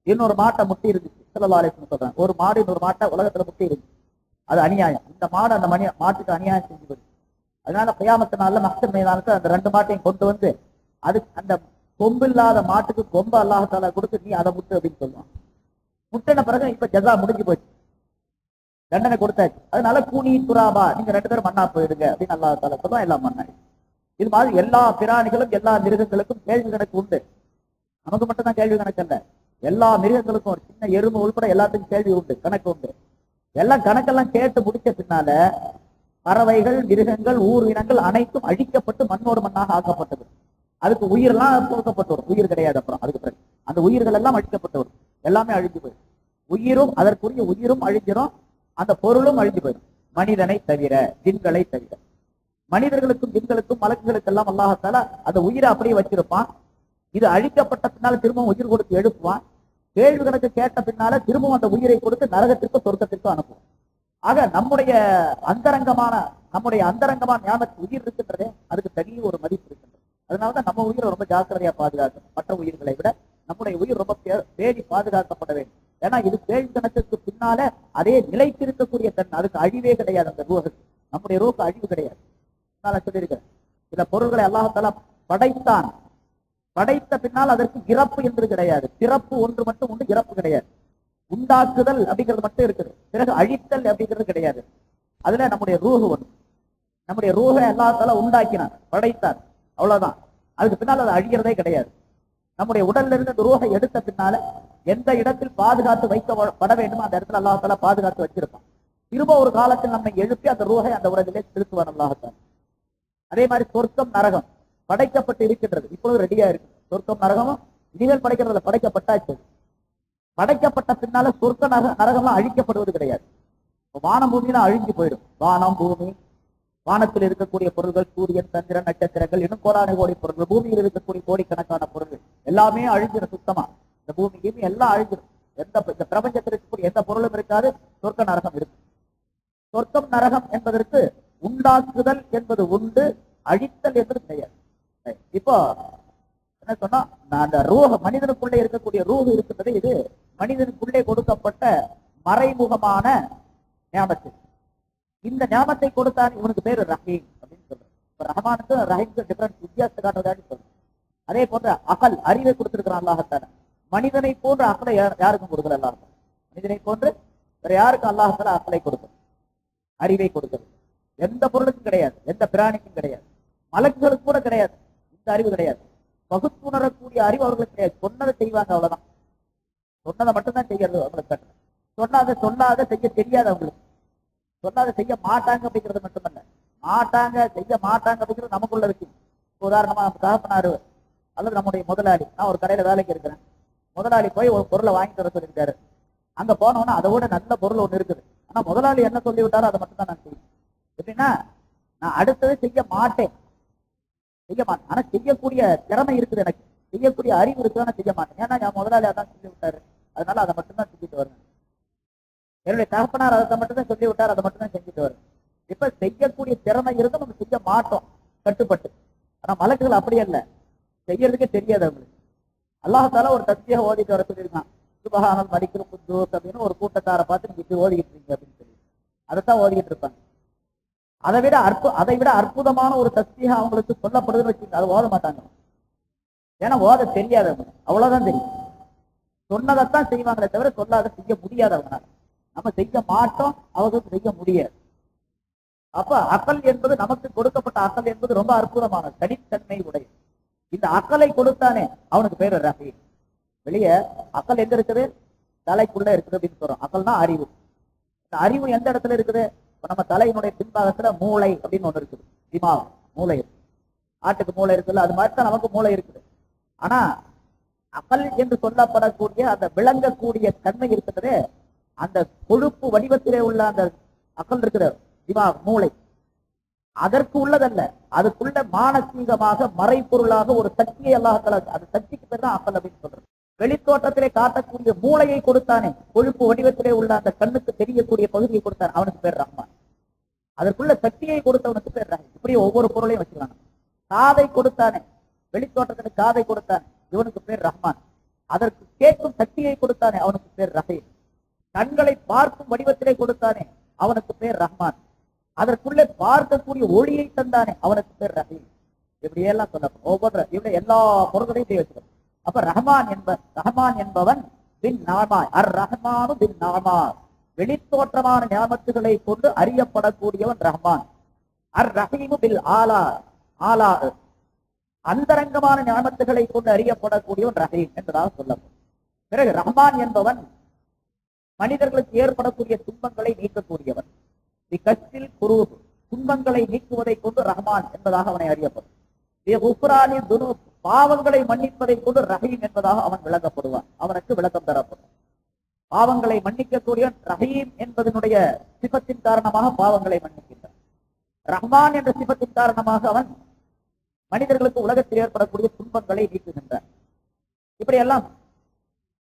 இன்னொரு மாட்டை முட்டி இருந்துச்சு, ஸல்லல்லாஹு அலைஹி வஸல்லம் சொல்றாங்க. ஒரு மாடு இன்னொரு மாட்டை உலகத்துல முட்டி இருந்துச்சு, அது அநியாயம். இந்த மாடு அந்த மாட்டுக்கு அநியாயம் செஞ்சு போயிடுச்சு. அதனால கியாமத் நாள்ல மஹ்ஷர் மைதானத்துல அந்த ரெண்டு மாட்டையும் கொண்டு வந்து அது அந்த கொம்பு இல்லாத மாட்டுக்கு கொம்பு அல்லாஹ் தஆலா கொடுத்து நீ அதை முட்டு அப்படின்னு சொல்லுவான். முட்டின பிறகு இப்ப ஜஸா முடிஞ்சு போச்சு, தண்டனை கொடுத்தாச்சு. அதனால கூனி துராபா, நீங்க ரெண்டு பேரும் மண்ணா போயிடுங்க அப்படின்னு அல்லாஹ் தஆலா சொல்லுவான். எல்லாம் மண்ணாய். இது மாதிரி எல்லா பிராணிகளும் எல்லா மிருகங்களுக்கும் கேள்வி கணக்கு உண்டு. நமக்கு மட்டும் தான் கேள்வி கணக்கு அல்ல, எல்லா மிருகங்களுக்கும் ஒரு சின்ன எறும்பு உள்பட எல்லாத்துக்கும் கேள்வி உண்டு, கணக்கு உண்டு. எல்லாம் கணக்கெல்லாம் கேட்டு முடிச்ச பின்னால பறவைகள், மிருகங்கள், ஊர் இனங்கள் அனைத்தும் அழிக்கப்பட்டு மண்ணோடு மண்ணாக ஆக்கப்பட்டது. அதுக்கு உயிரெல்லாம் கொடுக்கப்பட்டு வரும், உயிர் கிடையாது. அப்புறம் அதுக்கு பிறகு அந்த உயிர்கள் எல்லாம் அழிக்கப்பட்டு வரும், எல்லாமே அழிஞ்சு போயிடும். உயிரும் அதற்குரிய உயிரும் அழிஞ்சிடும், அந்த பொருளும் அழிஞ்சு போயிடும். மனிதனை தவிர, ஜின்களை தவிர. மனிதர்களுக்கும் ஜின்களுக்கும் மலக்குகளுக்கு எல்லாம் அல்லாஹ் தஆலா அந்த உயிரை அப்படியே வச்சிருப்பான். இது அழிக்கப்பட்ட பின்னால திரும்பவும் உயிர் கொடுத்து எழுப்புவான். கேள்வி கணக்கு கேட்ட பின்னால திரும்பவும் அந்த உயிரை கொடுத்து நரகத்திற்கும் சொர்க்கத்திற்கும் அனுப்புவான். ஆக நம்முடைய அந்தரங்கமான ஞானத்துக்கு உயிர் இருக்கின்றதே, அதுக்கு தனி ஒரு மதிப்பு இருக்கின்றது. அதனாலதான் நம்ம உயிரை ரொம்ப ஜாக்கிரதையா பாதுகாக்கணும். மற்ற உயிர்களை விட நம்முடைய உயிர் ரொம்ப பேடி பாதுகாக்கப்பட வேண்டும். ஏன்னா இது கேள்வி கணக்குக்கு பின்னால அதே நிலைத்திருக்கக்கூடிய தன், அதுக்கு அழிவே கிடையாது. அந்த ரூஹுக்கு, நம்முடைய ரூஹுக்கு அழிவு கிடையாது. நான் சொல்லியிருக்கிறேன், சில பொருள்களை அல்லாஹ் தஆலா படைத்தான், படைத்த பின்னால் அதற்கு இறப்பு என்று கிடையாது. பிறப்பு ஒன்று மட்டும் உண்டு, இறப்பு கிடையாது. உண்டாக்குதல் அப்படிங்கிறது மட்டும் இருக்குது, பிறகு அழித்தல் அப்படிங்கிறது கிடையாது. அதுல நம்முடைய ரூஹு ஒன்று. நம்முடைய ரூஹை அல்லாஹ் தஆலா உண்டாக்கினார், படைத்தார், அவ்வளவுதான். அதுக்கு பின்னால் அது அழிகிறதே கிடையாது. நம்முடைய உடல்ல இருந்து அந்த ரூஹை எடுத்த பின்னால எந்த இடத்தில் பாதுகாத்து வைக்கப்பட வேண்டுமோ அந்த இடத்துல அல்லாஹ் தஆலா பாதுகாத்து வச்சிருப்பான். திரும்ப ஒரு காலத்தில் நம்மை எழுப்பி அந்த ரூஹை அந்த உடலிலே திருத்துவான் அல்லாஹ் தஆலா. அதே மாதிரி சொர்க்கம் நரகம் படைக்கப்பட்டு இருக்கின்றது, இப்பொழுது ரெடியா இருக்கு. சொர்க்கம் நரகமும் இனிமேல் படைக்கிறதுல படைக்கப்பட்டாச்சு. படைக்கப்பட்ட பின்னால சொர்க்க நரகம்லாம் அழிக்கப்படுவது கிடையாது. வானம் பூமியெல்லாம் அழிஞ்சு போயிடும். வானம், பூமி, வானத்தில் இருக்கக்கூடிய பொருள்கள், சூரியன், சந்திரன், நட்சத்திரங்கள், இன்னும் கோடான கோடி பொருள்கள், பூமியில் இருக்கக்கூடிய கோடிக்கணக்கான பொருள்கள் எல்லாமே அழிஞ்சிடும் சுத்தமா. இந்த பூமி கீமி எல்லாம் அழிஞ்சிடும். இந்த பிரபஞ்சத்தில் இருக்கக்கூடிய எந்த பொருளும் இருக்காது. சொர்க்க நரகம் இருக்கு. சொர்க்கம் நரகம் என்பதற்கு உண்டாக்குதல் என்பது உண்டு, அழித்தல் என்பது கிடையாது. இப்போ என்ன சொன்னா, அந்த ரூஹ், மனிதனுக்குள்ளே இருக்கக்கூடிய ரூஹ் இருக்கின்றது, இது மனிதனுக்குள்ளே கொடுக்கப்பட்ட மறைமுகமான ஞாபகத்தை. இந்த ஞாபகத்தை கொடுத்தான் இவனுக்கு பேரு ரஹீம் அப்படின்னு சொல்றேன். ரஹ்மானுக்கு ரஹீமுக்கு டிஃபரன்ஸ், வித்தியாசத்தை காட்டுறதான்னு சொல்றேன். அதே போன்ற அகல் அறிவை கொடுத்திருக்கிறான் அல்லாஹ் தஆலா. மனிதனை போன்ற அகலை யாருக்கும் கொடுக்கல அல்லாஹ் தஆலா. மனிதனை போன்று வேற யாருக்கும் அல்லாஹ் தஆலா அகலை கொடுக்கும், அறிவை கொடுக்கிறது. எந்த பொருளுக்கும் கிடையாது, எந்த பிராணிக்கும் கிடையாது, மலக்குகளுக்கு கூட கிடையாது. இந்த அறிவு கிடையாது. பகுத்துணரக்கூடிய அறிவு அவர்களுக்கு கிடையாது. சொன்னதை செய்வாங்க, அவ்வளவுதான். சொன்னதை மட்டும்தான் செய்யறது அவங்களுக்கு. சொல்லாத செய்ய தெரியாது அவங்களுக்கு. சொல்லாத செய்ய மாட்டாங்க அப்படிங்கிறது மட்டுமல்ல, செய்ய மாட்டாங்க அப்படிங்கிறது நமக்குள்ள இருக்கு. உதாரணமா நம்ம தகப்பனாரு அல்லது நம்முடைய முதலாளி, நான் ஒரு கடையில வேலைக்கு இருக்கிறேன். முதலாளி போய் ஒரு பொருளை வாங்கிட்டு வர சொல்லியிருக்காரு. அங்க போனோம்னா அதை விட நல்ல பொருள் ஒண்ணு இருக்குது. ஆனா முதலாளி என்ன சொல்லி விட்டாரோ அதை மட்டும் தான் நான் செய்வேன். எப்படின்னா, நான் அடுத்தது செய்ய மாட்டேன். ஆனா செய்யக்கூடிய திறமை இருக்குது, எனக்கு செய்யக்கூடிய அறிவு இருக்கு, ஆனா செய்ய மாட்டேன். ஏன்னா என் முதலாளி அதான் சொல்லி விட்டாரு, அதனால அதை மட்டும் தான் செஞ்சுட்டு வருவேன். என்னுடைய தகப்பனார் அதை மட்டும் தான் சொல்லி விட்டார், அதை மட்டும் தான் செஞ்சுட்டு வருவேன். இப்ப செய்யக்கூடிய திறமை இருந்து நம்ம செய்ய மாட்டோம் கட்டுப்பட்டு. ஆனா மலக்குகள் அப்படி அல்ல, செய்யறதுக்கே தெரியாது அவங்களுக்கு. அல்லாஹ் தஆலா ஒரு தஸ்பீஹ் ஓதிட்டு வர சொல்லியிருக்கான். சுப்ஹானல் மலிக்குல் குத்தூஸ் அப்படின்னு ஒரு கூட்டத்தாரை பார்த்து நீங்க இப்படி ஓதிக்கிட்டு இருக்கீங்க அப்படின்னு சொல்லி அதைத்தான் ஓதிக்கிட்டு இருப்பாங்க. அதை விட அற்புதமான ஒரு தஸ்பீஹ் அவங்களுக்கு சொல்லப்படுதுன்னு வச்சுக்கோங்க, அதை ஓத மாட்டாங்க. ஏன்னா ஓத தெரியாதவங்க, அவ்வளவுதான் தெரியும். சொன்னதைத்தான் செய்வாங்களே தவிர சொல்லாத செய்ய முடியாதவங்க. நம்ம செய்ய மாட்டோம், அவர்களுக்கு செய்ய முடியாது. அப்ப அகல் என்பது நமக்கு கொடுக்கப்பட்ட அகல் என்பது ரொம்ப அற்புதமான தனித்தன்மை உடையது. இந்த அகலை கொடுத்தானே அவனுக்கு பேரு ரஹீம். வெளியே அகல் எங்க இருக்குது? தலைக்குள்ள இருக்குது அப்படின்னு சொல்றோம். அகல்னா அறிவு. இந்த அறிவு எந்த இடத்துல இருக்குது? இப்ப நம்ம தலையினுடைய பின்பாகத்துல மூளை அப்படின்னு ஒண்ணு இருக்குது. திமாக், மூளை இருக்கு. ஆட்டுக்கு மூளை இருக்குல்ல, அது மாதிரி தான் நமக்கு மூளை இருக்குது. ஆனா அகல் என்று சொல்லப்படக்கூடிய அந்த விளங்கக்கூடிய தன்மை இருக்கிறது, அந்த கொழுப்பு வடிவத்திலே உள்ள அந்த அகல் இருக்கிற திமாக், மூளை, அதற்கு உள்ளதல்ல. அதுக்குள்ள மானசீகமாக மறைப்பொருளாக ஒரு சக்தியை அல்லாஹ், அந்த சக்திக்கு பேர் தான் அகல் அப்படின்னு சொல்றது. வெளித்தோட்டத்திலே காட்டக்கூடிய மூளையை கொடுத்தானே, கொழுப்பு வடிவத்திலே உள்ள அந்த கண்ணுக்கு தெரியக்கூடிய பகுதியை கொடுத்தான், அவனுக்கு பேர் ரஹ்மான். அதற்குள்ள சக்தியை கொடுத்தவனுக்கு பேர் ரஹீம். இப்படி ஒவ்வொரு பொருளையும் வச்சுக்கலாம். காதை கொடுத்தானே, வெளித்தோட்டத்திலே காதை கொடுத்தானே, இவனுக்கு பேர் ரஹ்மான். அதற்கு கேட்கும் சக்தியை கொடுத்தானே, அவனுக்கு பேர் ரஹீம். கண்களை பார்க்கும் வடிவத்திலே கொடுத்தானே, அவனுக்கு பேர் ரஹ்மான். அதற்குள்ளே பார்க்கக்கூடிய ஒளியை தந்தானே, அவனுக்கு பேர் ரஹீம். இப்படியெல்லாம் சொல்லப்படும். ஒவ்வொரு இவருடைய எல்லா பொருள்களையும் வச்சுக்கணும். அப்ப ரஹ்மான் என்பவன் பின் நாமா, அர் ரஹ்மானு பின் நாமா, வெளித்தோற்றமான ஞாபகத்துகளை கொண்டு அறியப்படக்கூடியவன் ரஹ்மான். அர் ரஹீமு பில் ஆலா, ஆலா அந்தரங்கமான ஞாபகத்துகளை கொண்டு அறியப்படக்கூடியவன் ரஹீம் என்பதாக சொல்லப்படும். பிறகு ரஹ்மான் என்பவன் மனிதர்களுக்கு ஏற்படக்கூடிய துன்பங்களை நீக்கக்கூடியவன். கஷ்டில் குரூப், துன்பங்களை நீக்குவதை கொண்டு ரஹ்மான் என்பதாக அவனை அறியப்படும். பாவங்களை மன்னிப்பதை கொண்டு ரஹீம் என்பதாக அவன் விளங்கப்படுவான். அவனுக்கு விளக்கம் தரப்படும். பாவங்களை மன்னிக்கக்கூடிய ரஹீம் என்பதனுடைய சிபத்தின் காரணமாக பாவங்களை மன்னிக்கின்றான். ரஹ்மான் என்ற சிபத்தின் காரணமாக அவன் மனிதர்களுக்கு உலகத்தில் ஏற்படக்கூடிய துன்பங்களை நீக்குகின்றான். இப்படியெல்லாம்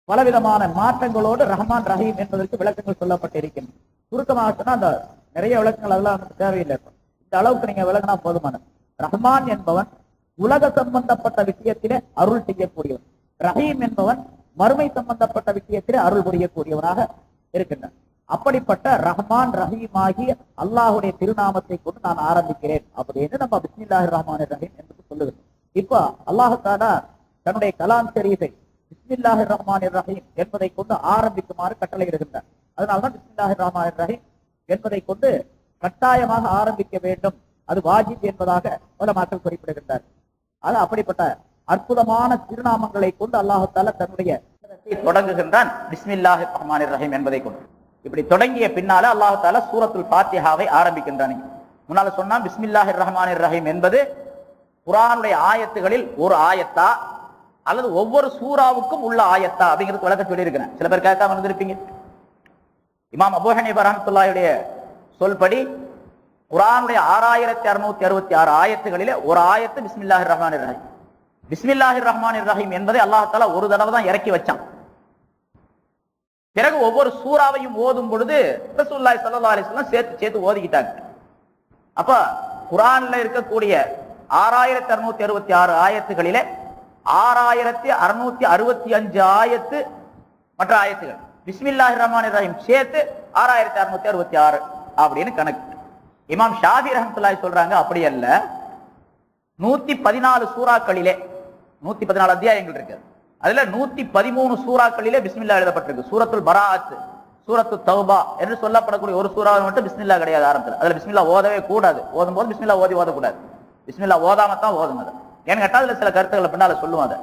பலவிதமான மாற்றங்களோடு ரஹ்மான் ரஹீம் என்பதற்கு விளக்கங்கள் சொல்லப்பட்டிருக்கின்றன. சுருக்கமாக சொன்னா அந்த நிறைய விளக்கங்கள் அதெல்லாம் நமக்கு தேவையில்லை. இந்த அளவுக்கு நீங்க விளங்கினா போதுமானது. ரஹ்மான் என்பவன் உலக சம்பந்தப்பட்ட விஷயத்திலே அருள் செய்யக்கூடியவன். ரஹீம் என்பவன் மறுமை சம்பந்தப்பட்ட விஷயத்திலே அருள் புரியக்கூடியவனாக இருக்கின்றான். அப்படிப்பட்ட ரஹ்மான் ரஹீம் ஆகிய அல்லாஹுடைய திருநாமத்தை கொண்டு நான் ஆரம்பிக்கிறேன் அப்படின்னு நம்ம பிஸ்மில்லாஹிர் ரஹ்மானிர் ரஹீம் என்று சொல்லுகிறோம். இப்ப அல்லாஹ் தஆலா தன்னுடைய கலாம் ஷரீஃபை பிஸ்மில்லாஹிர் ரஹ்மானிர் ரஹீம் என்பதை கொண்டு ஆரம்பிக்குமாறு கட்டளையிடுகின்றார். அதனால்தான் பிஸ்மில்லாஹிர் ரஹ்மானிர் ரஹீம் என்பதை கொண்டு கட்டாயமாக ஆரம்பிக்க வேண்டும், அது வாஜிப் என்பதாக உலமாக்கள் குறிப்பிடுகின்றார். அது அப்படிப்பட்ட அற்புதமான திருநாமங்களை கொண்டு அல்லாஹ் தஆலா தன்னுடைய தொடங்குகின்றான் பிஸ்மில்லாஹிர் ரஹ்மானிர் ரஹீம் என்பதை கொண்டு. இப்படி தொடங்கிய பின்னால அல்லாஹ் தஆலா சூரத்துல் ஃபாத்திஹாவை ஆரம்பிக்கின்றான். முன்னால சொன்னா பிஸ்மில்லாஹிர் ரஹ்மானிர் ரஹீம் என்பது குர்ஆனுடைய ஆயத்துகளில் ஒரு ஆயத்தா அல்லது ஒவ்வொரு சூறாவுக்கும் உள்ள ஆயத்தா அப்படிங்கிறது விளக்க சொல்லி இருக்கிறேன். சில பேர் கேட்காம இருந்திருப்பீங்க. இமாம் அபூ ஹனீஃபா ரஹ்மத்துல்லாஹியுடைய சொல்படி குர்ஆனுடைய 6666 ஆயத்துகளிலே ஒரு ஆயத்து பிஸ்மில்லாஹிர் ரஹ்மானிர் ரஹீம். பிஸ்மில்லாஹிர் ரஹ்மானிர் ரஹீம் என்பதை அல்லாஹ் தஆலா ஒரு தடவை தான் இறக்கி வச்சான். பிறகு ஒவ்வொரு சூறாவையும் ஓதும் பொழுது ரசூலுல்லாஹி ஸல்லல்லாஹு அலைஹி வஸல்லம் சேர்த்து ஓதிக்கிட்டாங்க. அப்ப குர்ஆன்ல இருக்கக்கூடிய 6666 ஆயத்துகளிலே 6665 ஆயத்து மற்ற ஆயத்துகள் பிஸ்மில்லாஹிர் ரஹ்மானிர் ரஹீம் சேர்த்து 6666 அப்படின்னு கணக்கு. இமாம் ஷாஃபி ரஹ்மத்துல்லாஹி சொல்றாங்க அப்படி அல்ல, 114 சூறாக்களிலே 114 அத்தியாயங்கள் இருக்கு. அதுல 113 சூறாக்களிலே பிஸ்மில்லா எழுதப்பட்டிருக்கு. சூரத்துல் பராஅத், சூரத்து தௌபா என்று சொல்லப்படக்கூடிய ஒரு சூறாவில் மட்டும் பிஸ்மில்லா கிடையாது ஆரம்பத்தில். அதுல பிஸ்மில்லா ஓதவே கூடாது. ஓதும் போது பிஸ்மில்லா ஓதக்கூடாது. பிஸ்மில்லா ஓதாமத்தான் ஓதும். அது ஏன்னு கேட்டா அதுல சில கருத்துக்களை பின்னால சொல்லுவாங்க.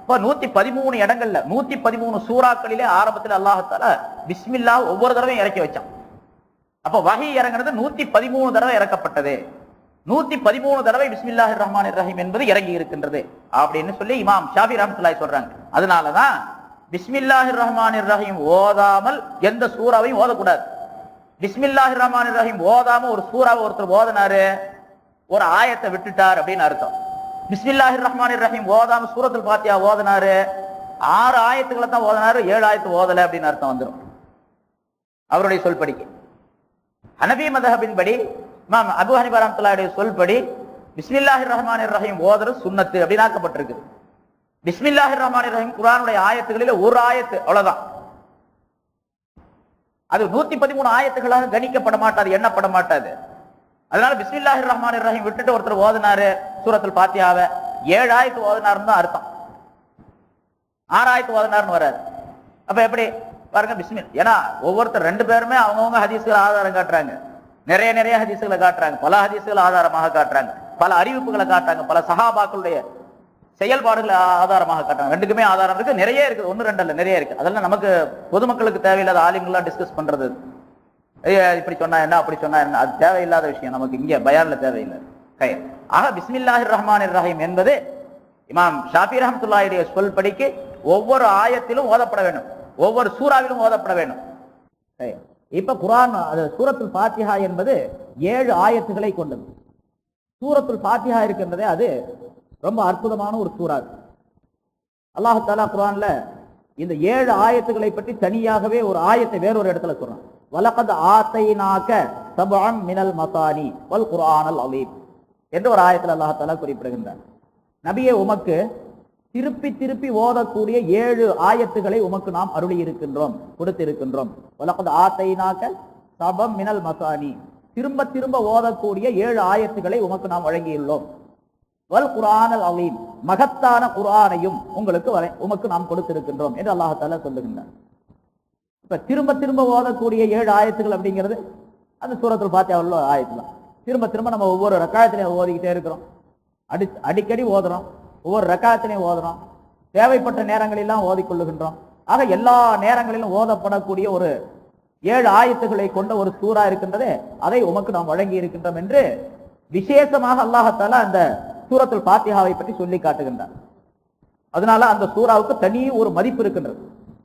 இப்போ 113 இடங்கள்ல 113 சூறாக்களிலே ஆரம்பத்தில் அல்லாஹ் தஆலா பிஸ்மில்லா ஒவ்வொரு தடவையும் இறக்கி வச்சான். அப்ப வஹி இறங்குறது 113 தடவை இறக்கப்பட்டது. 113 தடவை பிஸ்மில்லாஹிர் ரஹ்மானிர் ரஹீம் என்பது இறங்கி இருக்கின்றது அப்படின்னு சொல்லி இமாம் ஷாஃபி ரஹ்மத்துல்லாஹி சொல்றாங்க. அதனாலதான் பிஸ்மில்லாஹிர் ரஹ்மானிர் ரஹீம் ஓதாமல் எந்த சூறாவையும் ஓதக்கூடாது. பிஸ்மில்லாஹிர் ரஹ்மானிர் ரஹீம் ஓதாம ஒரு சூறாவை ஒருத்தர் ஓதனாரு, ஒரு ஆயத்தை விட்டுட்டார் அப்படின்னு அர்த்தம். பிஸ்மில்லாஹிர் ரஹ்மானிர் ரஹீம் ஓதாம சூரத்துல் ஃபாத்திஹா ஓதனாரு, 6 ஆயத்துக்களை தான் ஓதனாரு, 7 ஆயத்து ஓதல அப்படின்னு அர்த்தம் வந்துடும் அவருடைய சொல்படிக்கு. ஹனஃபி மذஹபின் படி இமாம் அபூ ஹனீஃபா ரஹ்மத்துல்லாஹி சொல்படி பிஸ்மில்லாஹிர் ரஹ்மானிர் ரஹீம் ஓதுறது சுன்னத்து அப்படின்னு ஆக்கப்பட்டிருக்கு. பிஸ்மில்லாஹிர் ரஹ்மானிர் ரஹீம் குர்ஆனுடைய ஆயத்துகளில் ஒரு ஆயத்து அவ்வளவுதான். அது 113 ஆயத்துகளாக கணிக்கப்பட மாட்டாது, எண்ணப்பட மாட்டாது. அதனால பிஸ்மில்லாஹிர் ரஹ்மானிர் ரஹீம் விட்டுட்டு ஒருத்தர் ஓதுனாரு சூரத்துல் ஃபாத்திஹாவை, 7 ஆயத்து ஓதினார்னு தான் அர்த்தம். 6 ஆயத்து ஓதினார்னு வராது. அப்ப எப்படி பாருங்க, பிஸ்மில். ஏன்னா ஒவ்வொருத்தர் 2 பேருமே அவங்கவுங்க ஹதீஸ்களை ஆதாரம் காட்டுறாங்க, நிறைய ஹதீஸ்களை காட்டுறாங்க, பல ஹதீஸ்களை ஆதாரமாக காட்டுறாங்க, பல அறிவிப்புகளை காட்டுறாங்க, பல சஹாபாக்களுடைய செயல்பாடுகளை ஆதாரமாக காட்டுறாங்க. 2க்குமே ஆதாரம் இருக்கு, நிறைய இருக்குது, 1 2 அல்ல, நிறைய இருக்கு. அதெல்லாம் நமக்கு பொதுமக்களுக்கு தேவையில்லாத ஆலிம்கள்லாம் டிஸ்கஸ் பண்றது, இப்படி சொன்னா என்ன அப்படி சொன்னா என்ன, அது தேவையில்லாத விஷயம், நமக்கு இங்க பயான்ல தேவையில்லை. ஆக பிஸ்மில்லாஹிர் ரஹ்மானிர் ரஹீம் என்பது இமாம் ஷாஃபி ரஹ்மத்துல்லாஹிடைய சொல் படிக்கு ஒவ்வொரு ஆயத்திலும் ஓதப்பட வேண்டும், ஒவ்வொரு சூறாவிலும் ஓதப்பட வேண்டும். இப்ப குர்ஆன் சூரத்துல் ஃபாத்திஹா என்பது 7 ஆயத்துகளை கொண்டது. சூரத்துல் ஃபாத்திஹா இருக்கின்றதே அது ரொம்ப அற்புதமான ஒரு சூறா. அல்லாஹ் தஆலா குர்ஆன்ல இந்த 7 ஆயத்துகளை பற்றி தனியாகவே ஒரு ஆயத்தை வேறொரு இடத்துல சொல்றான். வலகத் ஆதைனாக சபஅன் மினல் மசானி வல் குர்ஆனல் அலீம் என்ற ஒரு ஆயத்தில் அல்லாஹ் தஆலா குறிப்பிடுகின்றார். நபியே, உமக்கு திருப்பி திருப்பி ஓதக்கூடிய 7 ஆயத்துகளை உமக்கு நாம் அருளி இருக்கின்றோம், கொடுத்திருக்கின்றோம். வலகத் ஆதைனாக சபஅன் மினல் மசானி, திரும்ப திரும்ப ஓதக்கூடிய 7 ஆயத்துகளை உமக்கு நாம் வழங்கியுள்ளோம். வல் குர்ஆனல் அலீம், மகத்தான குர்ஆனையும் உமக்கு நாம் கொடுத்திருக்கின்றோம் என்று அல்லாஹ் தஆலா சொல்லுகின்றார். இப்ப திரும்ப திரும்ப ஓதக்கூடிய 7 ஆயத்துகள் அப்படிங்கிறது அந்த சூரத்துல் ஃபாத்திஹா உள்ள ஆயத்து தான். திரும்ப திரும்ப நம்ம ஒவ்வொரு ரக்காயத்திலையும் ஓதிக்கிட்டே இருக்கிறோம், அடிக்கடி ஓதுறோம், ஒவ்வொரு ரக்காயத்திலையும் ஓதுறோம், தேவைப்பட்ட நேரங்களெல்லாம் ஓதிக்கொள்ளுகின்றோம். ஆக எல்லா நேரங்களிலும் ஓதப்படக்கூடிய ஒரு 7 ஆயத்துகளை கொண்ட ஒரு சூறா இருக்கின்றதே, அதை உமக்கு நாம் வழங்கி இருக்கின்றோம் என்று விசேஷமாக அல்லாஹ் தஆலா அந்த சூரத்துல் ஃபாத்திஹாவை பற்றி சொல்லி காட்டுகின்றார். அதனால அந்த சூறாவுக்கு தனி ஒரு மதிப்பு இருக்கின்றது.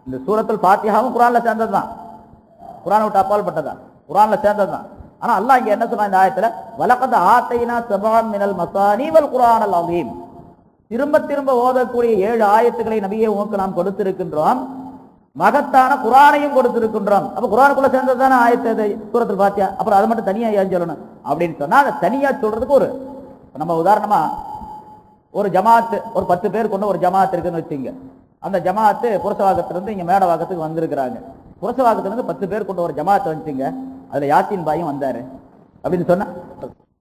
இந்த சூரத்துல் ஃபாத்திஹாவும் குர்ஆன்ல சேர்ந்ததுதான், குர்ஆனை விட்டு அப்பால் பட்டதான், குர்ஆன்ல சேர்ந்ததுதான். ஆனா அல்லாஹ் இங்க என்ன சொன்னா இந்த ஆயத்துல, வலகத் ஆதைனா சபஅன் மினல் மசானி வல் குர்ஆனல் அலீம், திரும்ப திரும்ப ஓதக்கூடிய 7 ஆயத்துக்களை நபியே உமக்கு நாம் கொடுத்திருக்கின்றோம், மகத்தான குர்ஆனையும் கொடுத்திருக்கின்றோம். அப்ப குர்ஆனுக்குள்ள சேர்ந்ததுதானே ஆயத்து சூரத்துல் ஃபாத்திஹா, அப்புறம் அதை மட்டும் தனியா ஏன் சொல்லணும் அப்படின்னு சொன்னா, அதை தனியா சொல்றதுக்கு ஒரு, நம்ம உதாரணமா ஒரு ஜமாத்து, ஒரு 10 பேர் கொண்ட ஒரு ஜமாத் இருக்குன்னு வச்சுங்க. அந்த ஜமாத்து புரசவாக்கத்திலிருந்து இங்க மேடவாக்கத்துக்கு வந்திருக்கிறாங்க. புரசவாக்கத்திலிருந்து 10 பேர் கொண்ட ஒரு ஜமாத்தை வந்துச்சுங்க. அதுல யாசின் பாயும் வந்தாரு அப்படின்னு சொன்னா,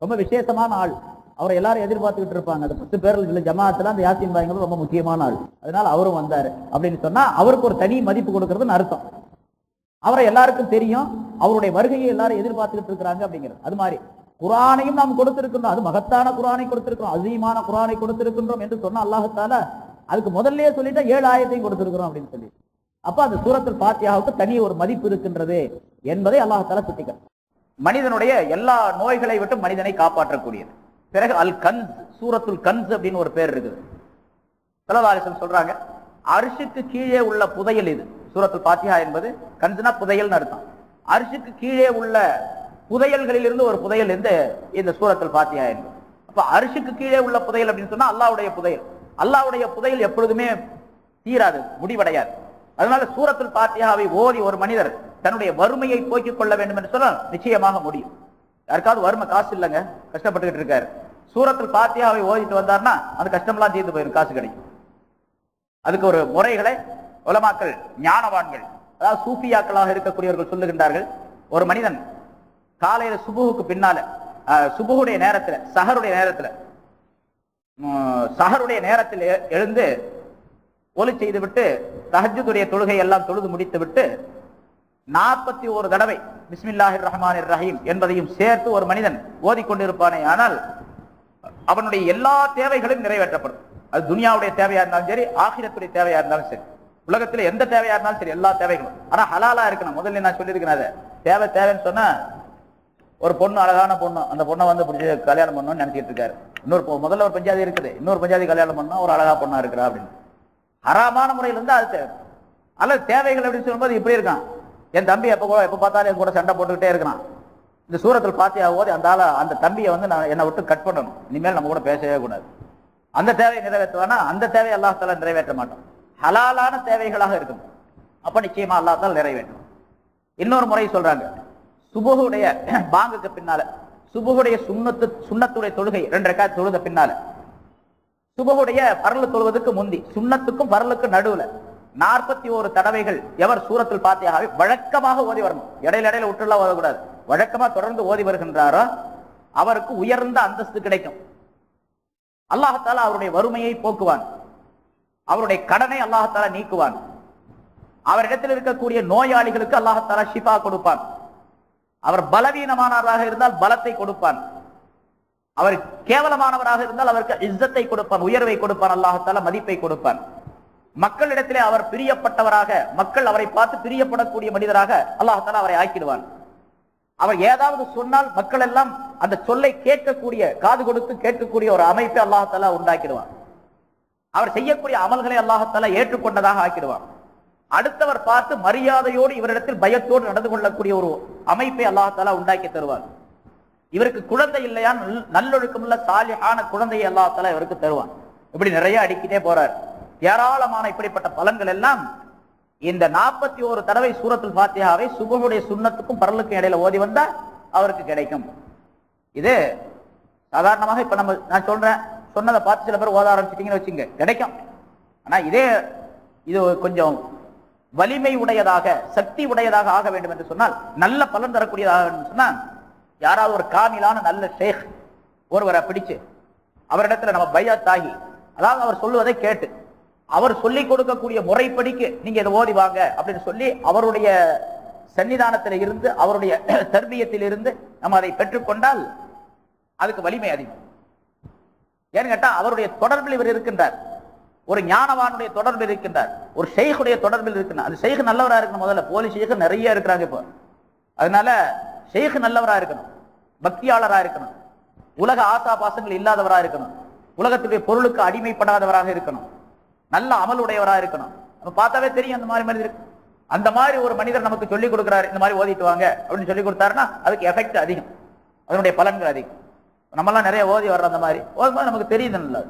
ரொம்ப விசேஷமான ஆள், அவரை எல்லாரும் எதிர்பார்த்துக்கிட்டு இருப்பாங்க. அந்த 10 பேர்ல ஜமாத்துல அந்த யாசின் பாய்ங்கிறது ரொம்ப முக்கியமான ஆள், அதனால அவரும் வந்தாரு அப்படின்னு சொன்னா அவருக்கு ஒரு தனி மதிப்பு கொடுக்கறதுன்னு அர்த்தம். அவரை எல்லாருக்கும் தெரியும், அவருடைய வருகையை எல்லாரும் எதிர்பார்த்துக்கிட்டு இருக்கிறாங்க அப்படிங்கிறது. அது மாதிரி குர்ஆனையும் நாம் கொடுத்திருக்கின்றோம், அது மகத்தான குர்ஆனை கொடுத்திருக்கிறோம், அஸீமான குர்ஆனை கொடுத்திருக்கின்றோம் என்று சொன்னா அல்லாஹ் தஆலா அதுக்கு முதல்லயே சொல்லிட்டா 7 ஆயத்தையும் கொடுத்திருக்கிறோம் அப்படின்னு சொல்லி. அப்ப அந்த சூரத்துல் ஃபாத்திஹாவுக்கு தனி ஒரு மதிப்பு இருக்கின்றது என்பதை அல்லாஹ் தஆலா சுட்டிக்காட்டு. மனிதனுடைய எல்லா நோய்களை விட்டு மனிதனை காப்பாற்றக்கூடியது. பிறகு அல் கன்ஸ், சூரத்துல் கன்ஸ் அப்படின்னு ஒரு பேர் இருக்குது. ஸல்லல்லாஹு அலைஹி வஸல்லம் சொல்றாங்க, அர்ஷுக்கு கீழே உள்ள புதையல் இது. சூரத்துல் ஃபாத்திஹா என்பது கன்ஸ்னா புதையல்னு அர்த்தம். அர்ஷுக்கு கீழே உள்ள புதையல்களில் இருந்து ஒரு புதையல் இந்த சூரத்துல் ஃபாத்திஹா என்பது. அப்ப அர்ஷுக்கு கீழே உள்ள புதையல் அப்படின்னு சொன்னா அல்லாஹ்வுடைய புதையல். அல்லாஹ்வுடைய புதையல் எப்பொழுதுமே தீராது, முடிவடையாது. அதனால சூரத்துல் ஃபாத்திஹாவை ஓதி ஒரு மனிதர் தன்னுடைய வறுமையை போக்கிக் கொள்ள வேண்டும் என்று சொன்னால் நிச்சயமாக முடியும். யாருக்காவது வறுமை, காசு இல்லைங்க, கஷ்டப்பட்டுக்கிட்டு இருக்காரு, சூரத்துல் ஃபாத்திஹாவை ஓதிட்டு வந்தார்னா அந்த கஷ்டம்லாம் தீர்ந்து போயிடும், காசு கிடைக்கும். அதுக்கு ஒரு முறைகளை உலமாக்கள், ஞானவான்கள், அதாவது சூஃபியாக்களாக இருக்கக்கூடியவர்கள் சொல்லுகின்றார்கள். ஒரு மனிதன் காலையில சுபுகுக்கு பின்னால, சுபுகுடைய நேரத்துல, சஹருடைய நேரத்தில் எழுந்து ஒலி செய்து விட்டு தஹஜ்ஜுடைய தொழுகை எல்லாம் தொழுது முடித்து விட்டு 41 தடவை பிஸ்மில்லாஹிர் ரஹ்மானிர் ரஹீம் என்பதையும் சேர்த்து ஒரு மனிதன் ஓதிக்கொண்டிருப்பானே, ஆனால் அவனுடைய எல்லா தேவைகளும் நிறைவேற்றப்படும். அது துனியாவுடைய தேவையா இருந்தாலும் சரி, ஆகிரத்துடைய தேவையா இருந்தாலும் சரி, உலகத்துல எந்த தேவையா இருந்தாலும் சரி, எல்லா தேவைகளும். ஆனா ஹலாலா இருக்கணும். முதல்ல நான் சொல்லியிருக்கிறேன், தேவைன்னு சொன்னா, ஒரு பொண்ணு, அழகான பொண்ணு, அந்த பொண்ணை வந்து பிடிச்சி கல்யாணம் பண்ணணும்னு நினைச்சிட்டு இருக்காரு. முதல்ல ஒரு பஞ்சாதி இருக்குது, இன்னொரு பஞ்சாதி கல்யாணம் பண்ணா ஒரு அழகா பொண்ணா இருக்கிறா அப்படின்னு. ஹராமான முறையில இருந்தா அது தேவை. அல்லது தேவைகள் அப்படின்னு சொல்லும்போது இப்படி இருக்கான், என் தம்பி எப்ப பார்த்தாலும் என் கூட சண்டை போட்டுக்கிட்டே இருக்கிறான், இந்த சூரத்துல் ஃபாத்திஹா ஓதி அந்த தம்பியை வந்து நான் என்னை விட்டு கட் பண்ணணும், இனிமேல் நம்ம கூட பேசவே கூடாது. அந்த தேவையை நிறைவேற்றுவானா, அந்த தேவையை அல்லாஹ் தஆலா நிறைவேற்ற மாட்டோம். ஹலாலான தேவைகளாக இருக்கும், அப்ப நிச்சயமா அல்லாஹ் தஆலா நிறைவேற்றும். இன்னொரு முறை சொல்றாங்க, சுபுஹுடைய பாங்குக்கு பின்னால, சுபுஹுடைய சுன்னத்துடைய தொழுகை 2 ரக்காத் தொழுத பின்னால, சுபுஹுடைய பரலு தொழுவதற்கு முந்தி, சுன்னத்துக்கும் பரலுக்கு நடுவுல 41 தடவைகள் எவர் சூரத்துல் ஃபாத்திஹாவை வழக்கமாக ஓதி வரணும், இடையில விட்டுலாம் ஓதக்கூடாது, வழக்கமா தொடர்ந்து ஓதி வருகின்றாரோ அவருக்கு உயர்ந்த அந்தஸ்து கிடைக்கும். அல்லாஹாலா அவருடைய வறுமையை போக்குவான், அவருடைய கடனை அல்லாஹாலா நீக்குவான், அவரிடத்தில் இருக்கக்கூடிய நோயாளிகளுக்கு அல்லாஹாலா ஷிஃபா கொடுப்பான், அவர் பலவீனமானவராக இருந்தால் பலத்தை கொடுப்பான், அவர் கேவலமானவராக இருந்தால் அவருக்கு இஸ்ஸத்தை கொடுப்பான், உயர்வை கொடுப்பான், அல்லாஹாலா மதிப்பை கொடுப்பான். மக்களிடத்திலே அவர் பிரியப்பட்டவராக, மக்கள் அவரை பார்த்து பிரியப்படக்கூடிய மனிதராக அல்லாஹாலா அவரை ஆக்கிடுவான். அவர் ஏதாவது சொன்னால் மக்கள் எல்லாம் அந்த சொல்லை கேட்கக்கூடிய, காது கொடுத்து கேட்கக்கூடிய ஒரு அமைப்பை அல்லாஹாலா உண்டாக்கிடுவான். அவர் செய்யக்கூடிய அமல்களை அல்லாஹாலா ஏற்றுக்கொண்டதாக ஆக்கிடுவான். அடுத்தவர் பார்த்து மரியாதையோடு இவரிடத்தில் பயத்தோடு நடந்து கொள்ளக்கூடிய ஒரு அமைப்பை அல்லாஹாலா உண்டாக்கி தருவார். இவருக்கு குழந்தை இல்லையா, நல்லொழுக்கமுள்ள சாலிஹான குழந்தையை அல்லாஹாலா இவருக்கு தருவான். இப்படி நிறைய அடிக்கிட்டே போறார். ஏராளமான இப்படிப்பட்ட பலன்கள் எல்லாம் இந்த 41 தடவை சூரத்துல் ஃபாத்திஹாவை சுபஹுடைய சுன்னத்துக்கும் பரலுக்கும் இடையில ஓதி வந்தா அவருக்கு கிடைக்கும். இது சாதாரணமாக இப்ப நான் சொல்றேன், சொன்னதை பார்த்து சில பேர் ஓத ஆரம்பிச்சிட்டீங்கன்னு வச்சுங்க, கிடைக்கும். ஆனா இது கொஞ்சம் வலிமை உடையதாக, சக்தி உடையதாக ஆக வேண்டும் என்று சொன்னால், நல்ல பலன் தரக்கூடியதாக சொன்னால், யாராவது ஒரு காமிலான நல்ல ஷேக் ஒருவரை பிடிச்சு அவரிடத்துல நம்ம பையத் ஆகி, அதாவது அவர் சொல்லுவதை கேட்டு அவர் சொல்லிக் கொடுக்கக்கூடிய முறைப்படிக்கு நீங்க இதை ஓதி வாங்க அப்படின்னு சொல்லி அவருடைய சன்னிதானத்தில் இருந்து, அவருடைய தர்பியத்தில் இருந்து நம்ம அதை பெற்றுக்கொண்டால் அதுக்கு வலிமை அதிகம். ஏன்னு கேட்டா அவருடைய தொடர்பில் இவர் இருக்கின்றார், ஒரு ஞானவானுடைய தொடர்பில் இருக்கின்றார், ஒரு ஷேக்குடைய தொடர்பில் இருக்கின்றார். அந்த ஷேக் நல்லவராக இருக்கணும். முதல்ல போலி ஷேக் நிறைய இருக்கிறாங்க இப்போ. அதனால ஷேக் நல்லவராக இருக்கணும், பக்தியாளராக இருக்கணும், உலக ஆசா பாசங்கள் இல்லாதவராக இருக்கணும், உலகத்துடைய பொருளுக்கு அடிமைப்படாதவராக இருக்கணும், நல்ல அமலுடையவராக இருக்கணும். நம்ம பார்த்தாவே தெரியும் அந்த மாதிரி மனிதர். அந்த மாதிரி ஒரு மனிதர் நமக்கு சொல்லிக் கொடுக்கிறார், இந்த மாதிரி ஓதிட்டு வாங்க அப்படின்னு சொல்லி கொடுத்தாருன்னா அதுக்கு எஃபெக்ட் அதிகம், அதனுடைய பலன்கள் அதிகம். நம்மலாம் நிறைய ஓதி வர்ற அந்த மாதிரி ஓதும்போது நமக்கு தெரியுது. நல்ல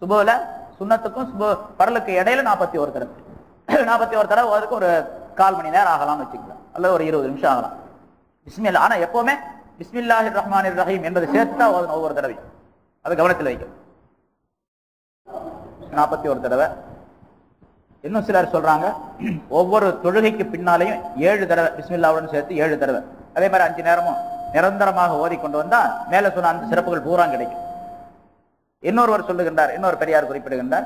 சுபோல சுண்ணத்துக்கும் பரலுக்கு இடையில 41 தடவை 41 தடவை ஓதுக்கு ஒரு 1/4 மணி நேரம் ஆகலாம்னு வச்சுக்கலாம், அல்லது ஒரு 20 நிமிஷம் ஆகலாம். பிஸ்மில்லா, ஆனா எப்பவுமே பிஸ்மில்லாஹிர் ரஹ்மானிர் ரஹீம் என்பதை சேர்த்து தான் ஓதணும் ஒவ்வொரு தடவையும். அது கவனத்தில் வைக்கும். 41 தடவை. இன்னும் சிலர் சொல்றாங்க ஒவ்வொரு தொழுகைக்கு பின்னாலையும் 7 தடவை பிஸ்மில்லாவுடன் சேர்த்து 7 தடவை. அதே மாதிரி 5 நேரமும் நிரந்தரமாக ஓதிக்கொண்டு வந்தா மேல சொன்ன அந்த சிறப்புகள் பூரா கிடைக்கும். இன்னொருவர் சொல்லுகின்றார், இன்னொரு பெரியார் குறிப்பிடுகின்றார்,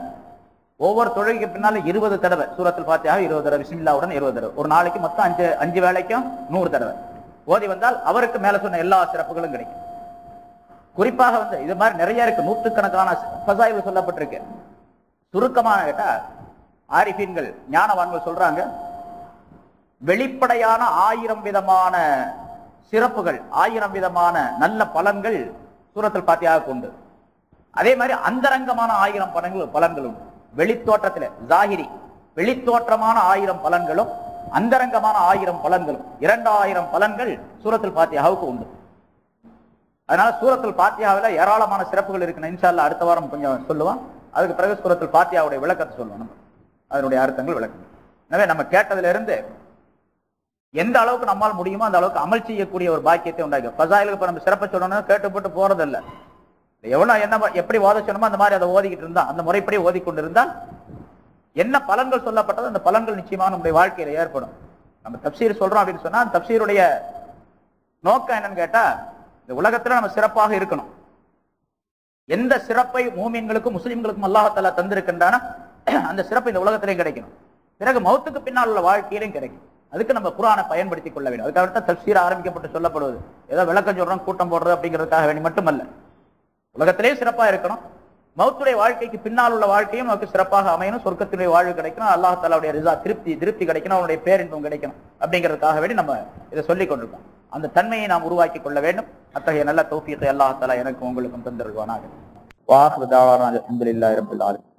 ஒவ்வொரு தொழுகைக்கு பின்னாலும் 20 தடவை சூரத்துல் ஃபாத்திஹா 20 தடவை, பிஸ்மில்லாவுடன் 20 தடவை, ஒரு நாளைக்கு மொத்தம் 5 வேளைக்கும் 100 தடவை ஓதி வந்தால் அவருக்கு மேல சொன்ன எல்லா சிறப்புகளும் கிடைக்கும். குறிப்பாக இது மாதிரி நிறைய இருக்கு, நூற்றுக்கணக்கான ஃபஸாயில் சொல்லப்பட்டிருக்கு. சுருக்கமான கேட்டா ஆரிஃபீன்கள், ஞானவான்கள் சொல்றாங்க, வெளிப்படையான 1000 விதமான சிறப்புகள், 1000 விதமான நல்ல பலன்கள் சூரத்துல் ஃபாத்திஹாவுக்கு உண்டு. அதே மாதிரி அந்தரங்கமான 1000 பலன்கள் உண்டு. வெளித்தோற்றத்தில் ஜாஹிரி வெளித்தோற்றமான 1000 பலன்களும் அந்தரங்கமான 1000 பலன்களும், 2000 பலன்கள் சூரத்துல் ஃபாத்திஹாவுக்கு உண்டு. அதனால சூரத்துல் ஃபாத்திஹாவில் ஏராளமான சிறப்புகள் இருக்கு. இன்ஷா அல்லாஹ் அடுத்த வாரம் கொஞ்சம் சொல்லுவோம். அதுக்கு பிறகு சூரத்துல் ஃபாத்திஹாவுடைய விளக்கத்தை சொல்லுவோம், நம்ம அதனுடைய அர்த்தங்கள் விளக்கம். எனவே நம்ம கேட்டதுல இருந்து எந்த அளவுக்கு நம்மால் முடியுமோ அந்த அளவுக்கு அமல் செய்யக்கூடிய ஒரு பாக்கியத்தை உண்டாக்கி, ஃபஸாயிலுக்கு இப்ப நம்ம சிறப்பை சொல்லணும்னா கேட்டுப்பட்டு போறது இல்லை. எவ்வளவு என்ன எப்படி ஓத சொன்னமோ அந்த மாதிரி அதை ஓதிக்கிட்டு இருந்தா, அந்த முறைப்படி ஓதிக்கொண்டு இருந்தால் என்ன பலன்கள் சொல்லப்பட்டதோ அந்த பலன்கள் நிச்சயமாக நம்முடைய வாழ்க்கையில ஏற்படும். நம்ம தப்சீர் சொல்றோம் அப்படின்னு சொன்னா தப்சீருடைய நோக்கம் என்னன்னு கேட்டா, இந்த உலகத்துல நம்ம சிறப்பாக இருக்கணும். எந்த சிறப்பை மூமின்களுக்கும் முஸ்லிம்களுக்கும் அல்லாஹ் தஆலா தந்திருக்கின்றானா அந்த சிறப்பு இந்த உலகத்திலையும் கிடைக்கணும், பிறகு மௌத்துக்கு பின்னால் உள்ள வாழ்க்கையிலும் கிடைக்கும். அதுக்கு நம்ம குர்ஆனை பயன்படுத்திக் கொள்ள வேண்டும். அதுக்காக தான் தப்சீர் ஆரம்பிக்கப்பட்டு சொல்லப்படுவது. ஏதோ விளக்கம் சொல்றோம் கூட்டம் போடுறது அப்படிங்கிறதுக்காக வேண்டி மட்டுமல்ல. உலகத்திலேயே சிறப்பா இருக்கணும், மௌத்துடைய வாழ்க்கைக்கு பின்னால் உள்ள வாழ்க்கையும் நமக்கு சிறப்பாக அமையணும், சொர்க்கத்தினுடைய வாழ்வு கிடைக்கணும், அல்லாஹ் தஆலாவுடைய ரிஸா திருப்தி கிடைக்கணும், அவனுடைய பேரின்பம் கிடைக்கணும். அப்படிங்கிறதுக்காக வேண்டி நம்ம இதை சொல்லிக் கொண்டிருக்கோம். அந்த தன்மையை நாம் உருவாக்கி கொள்ள வேண்டும். அத்தகைய நல்ல தௌஃபீகை அல்லாஹ் தஆலா எனக்கு உங்களுக்கும் தந்தருள்வானாக. வாஹிரு தஅவானா அல்ஹம்துலில்லாஹி ரப்பில் ஆலமீன்.